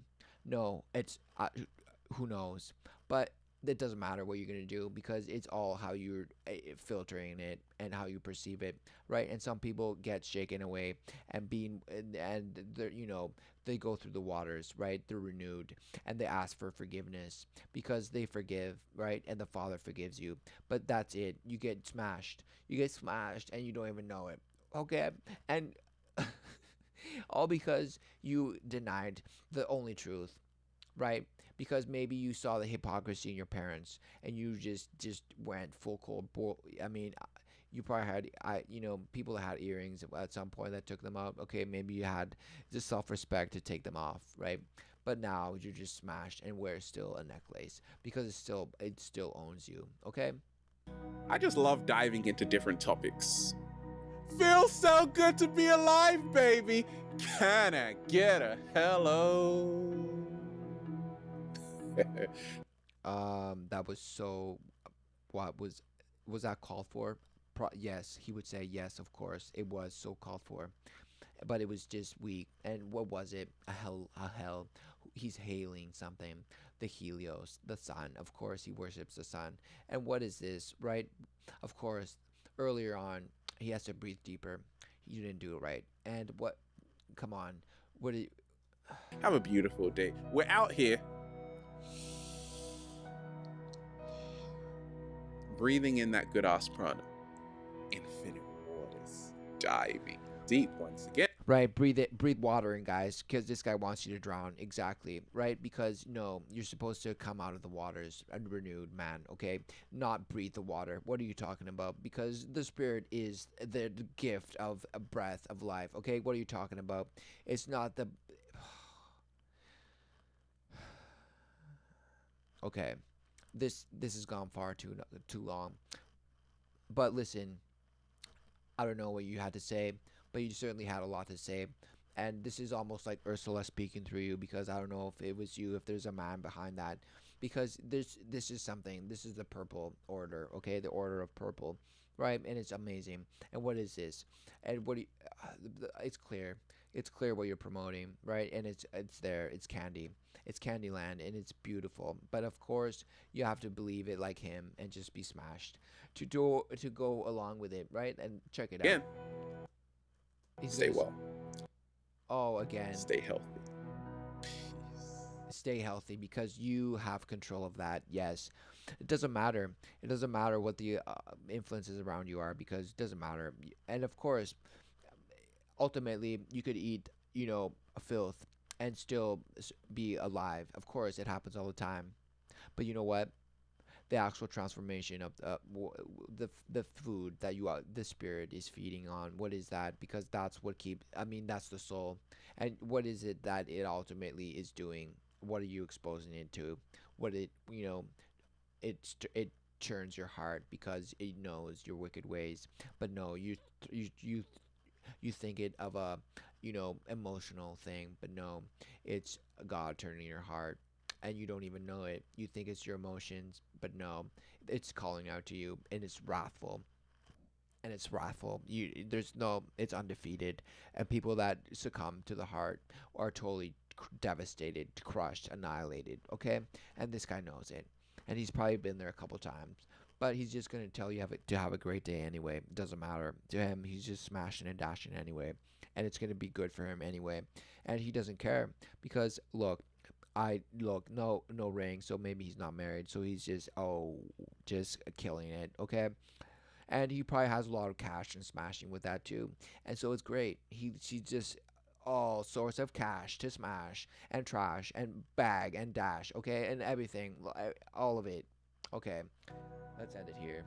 No, it's who knows, but it doesn't matter what you're gonna do because it's all how you're filtering it and how you perceive it, right? And some people get shaken away and being and they're they go through the waters, right? They're renewed and they ask for forgiveness because they forgive, right? And the Father forgives you. But that's it. You get smashed. You get smashed and you don't even know it. Okay? And all because you denied the only truth, right? Because maybe you saw the hypocrisy in your parents and you just went full cold I mean, you probably had people that had earrings at some point that took them out. Okay, maybe you had the self-respect to take them off, right? But now you're just smashed and wear still a necklace because it still owns you. Okay. I just love diving into different topics. Feels so good to be alive, baby. Can I get a hello? That was so. What was that called for? Yes, he would say yes. Of course, it was so called for, but it was just weak. And what was it? A hell. He's hailing something. The Helios, the sun. Of course, he worships the sun. And what is this, right? Of course, earlier on, he has to breathe deeper. He didn't do it right. And what? Come on. What? Have a beautiful day. We're out here breathing in that good ass prana. Infinite waters. Diving deep once again. Right, breathe water in, guys, because this guy wants you to drown. Exactly, right? Because no, you're supposed to come out of the waters a renewed man, okay? Not breathe the water. What are you talking about? Because the spirit is the gift of a breath of life, okay? What are you talking about? It's not the. Okay, this has gone far too long. But listen, I don't know what you had to say, but you certainly had a lot to say. And this is almost like Ursula speaking through you because I don't know if it was you, if there's a man behind that. Because this is something. This is the purple order, okay? The order of purple, right? And it's amazing. And what is this? And what do you, it's clear. It's clear what you're promoting, right? And it's there. It's candy. It's Candyland and it's beautiful. But of course, you have to believe it like him and just be smashed to go along with it, right? And check it out. Again, He's stay gonna well. again, Stay healthy. stay healthy because you have control of that. Yes, it doesn't matter. It doesn't matter what the influences around you are because it doesn't matter. And of course, ultimately, you could eat, a filth and still be alive. Of course, it happens all the time. But you know what? The actual transformation of the food that the spirit is feeding on, what is that? Because that's what keeps, I mean, that's the soul. And what is it that it ultimately is doing? What are you exposing it to? What it churns your heart because it knows your wicked ways. But no, you you you think it of a emotional thing, but no, it's God turning your heart and you don't even know it. You think it's your emotions, but no, it's calling out to you and it's wrathful. And it's wrathful. There's no, it's undefeated. And people that succumb to the heart are totally devastated, crushed, annihilated. Okay, and this guy knows it, and he's probably been there a couple times. But he's just gonna tell you to have a great day anyway. It doesn't matter to him. He's just smashing and dashing anyway, and it's gonna be good for him anyway. And he doesn't care because no ring, so maybe he's not married, so he's just killing it, okay? And he probably has a lot of cash and smashing with that too, and so it's great. She's just all sorts of cash to smash and trash and bag and dash, okay, and everything, all of it. Okay, let's end it here.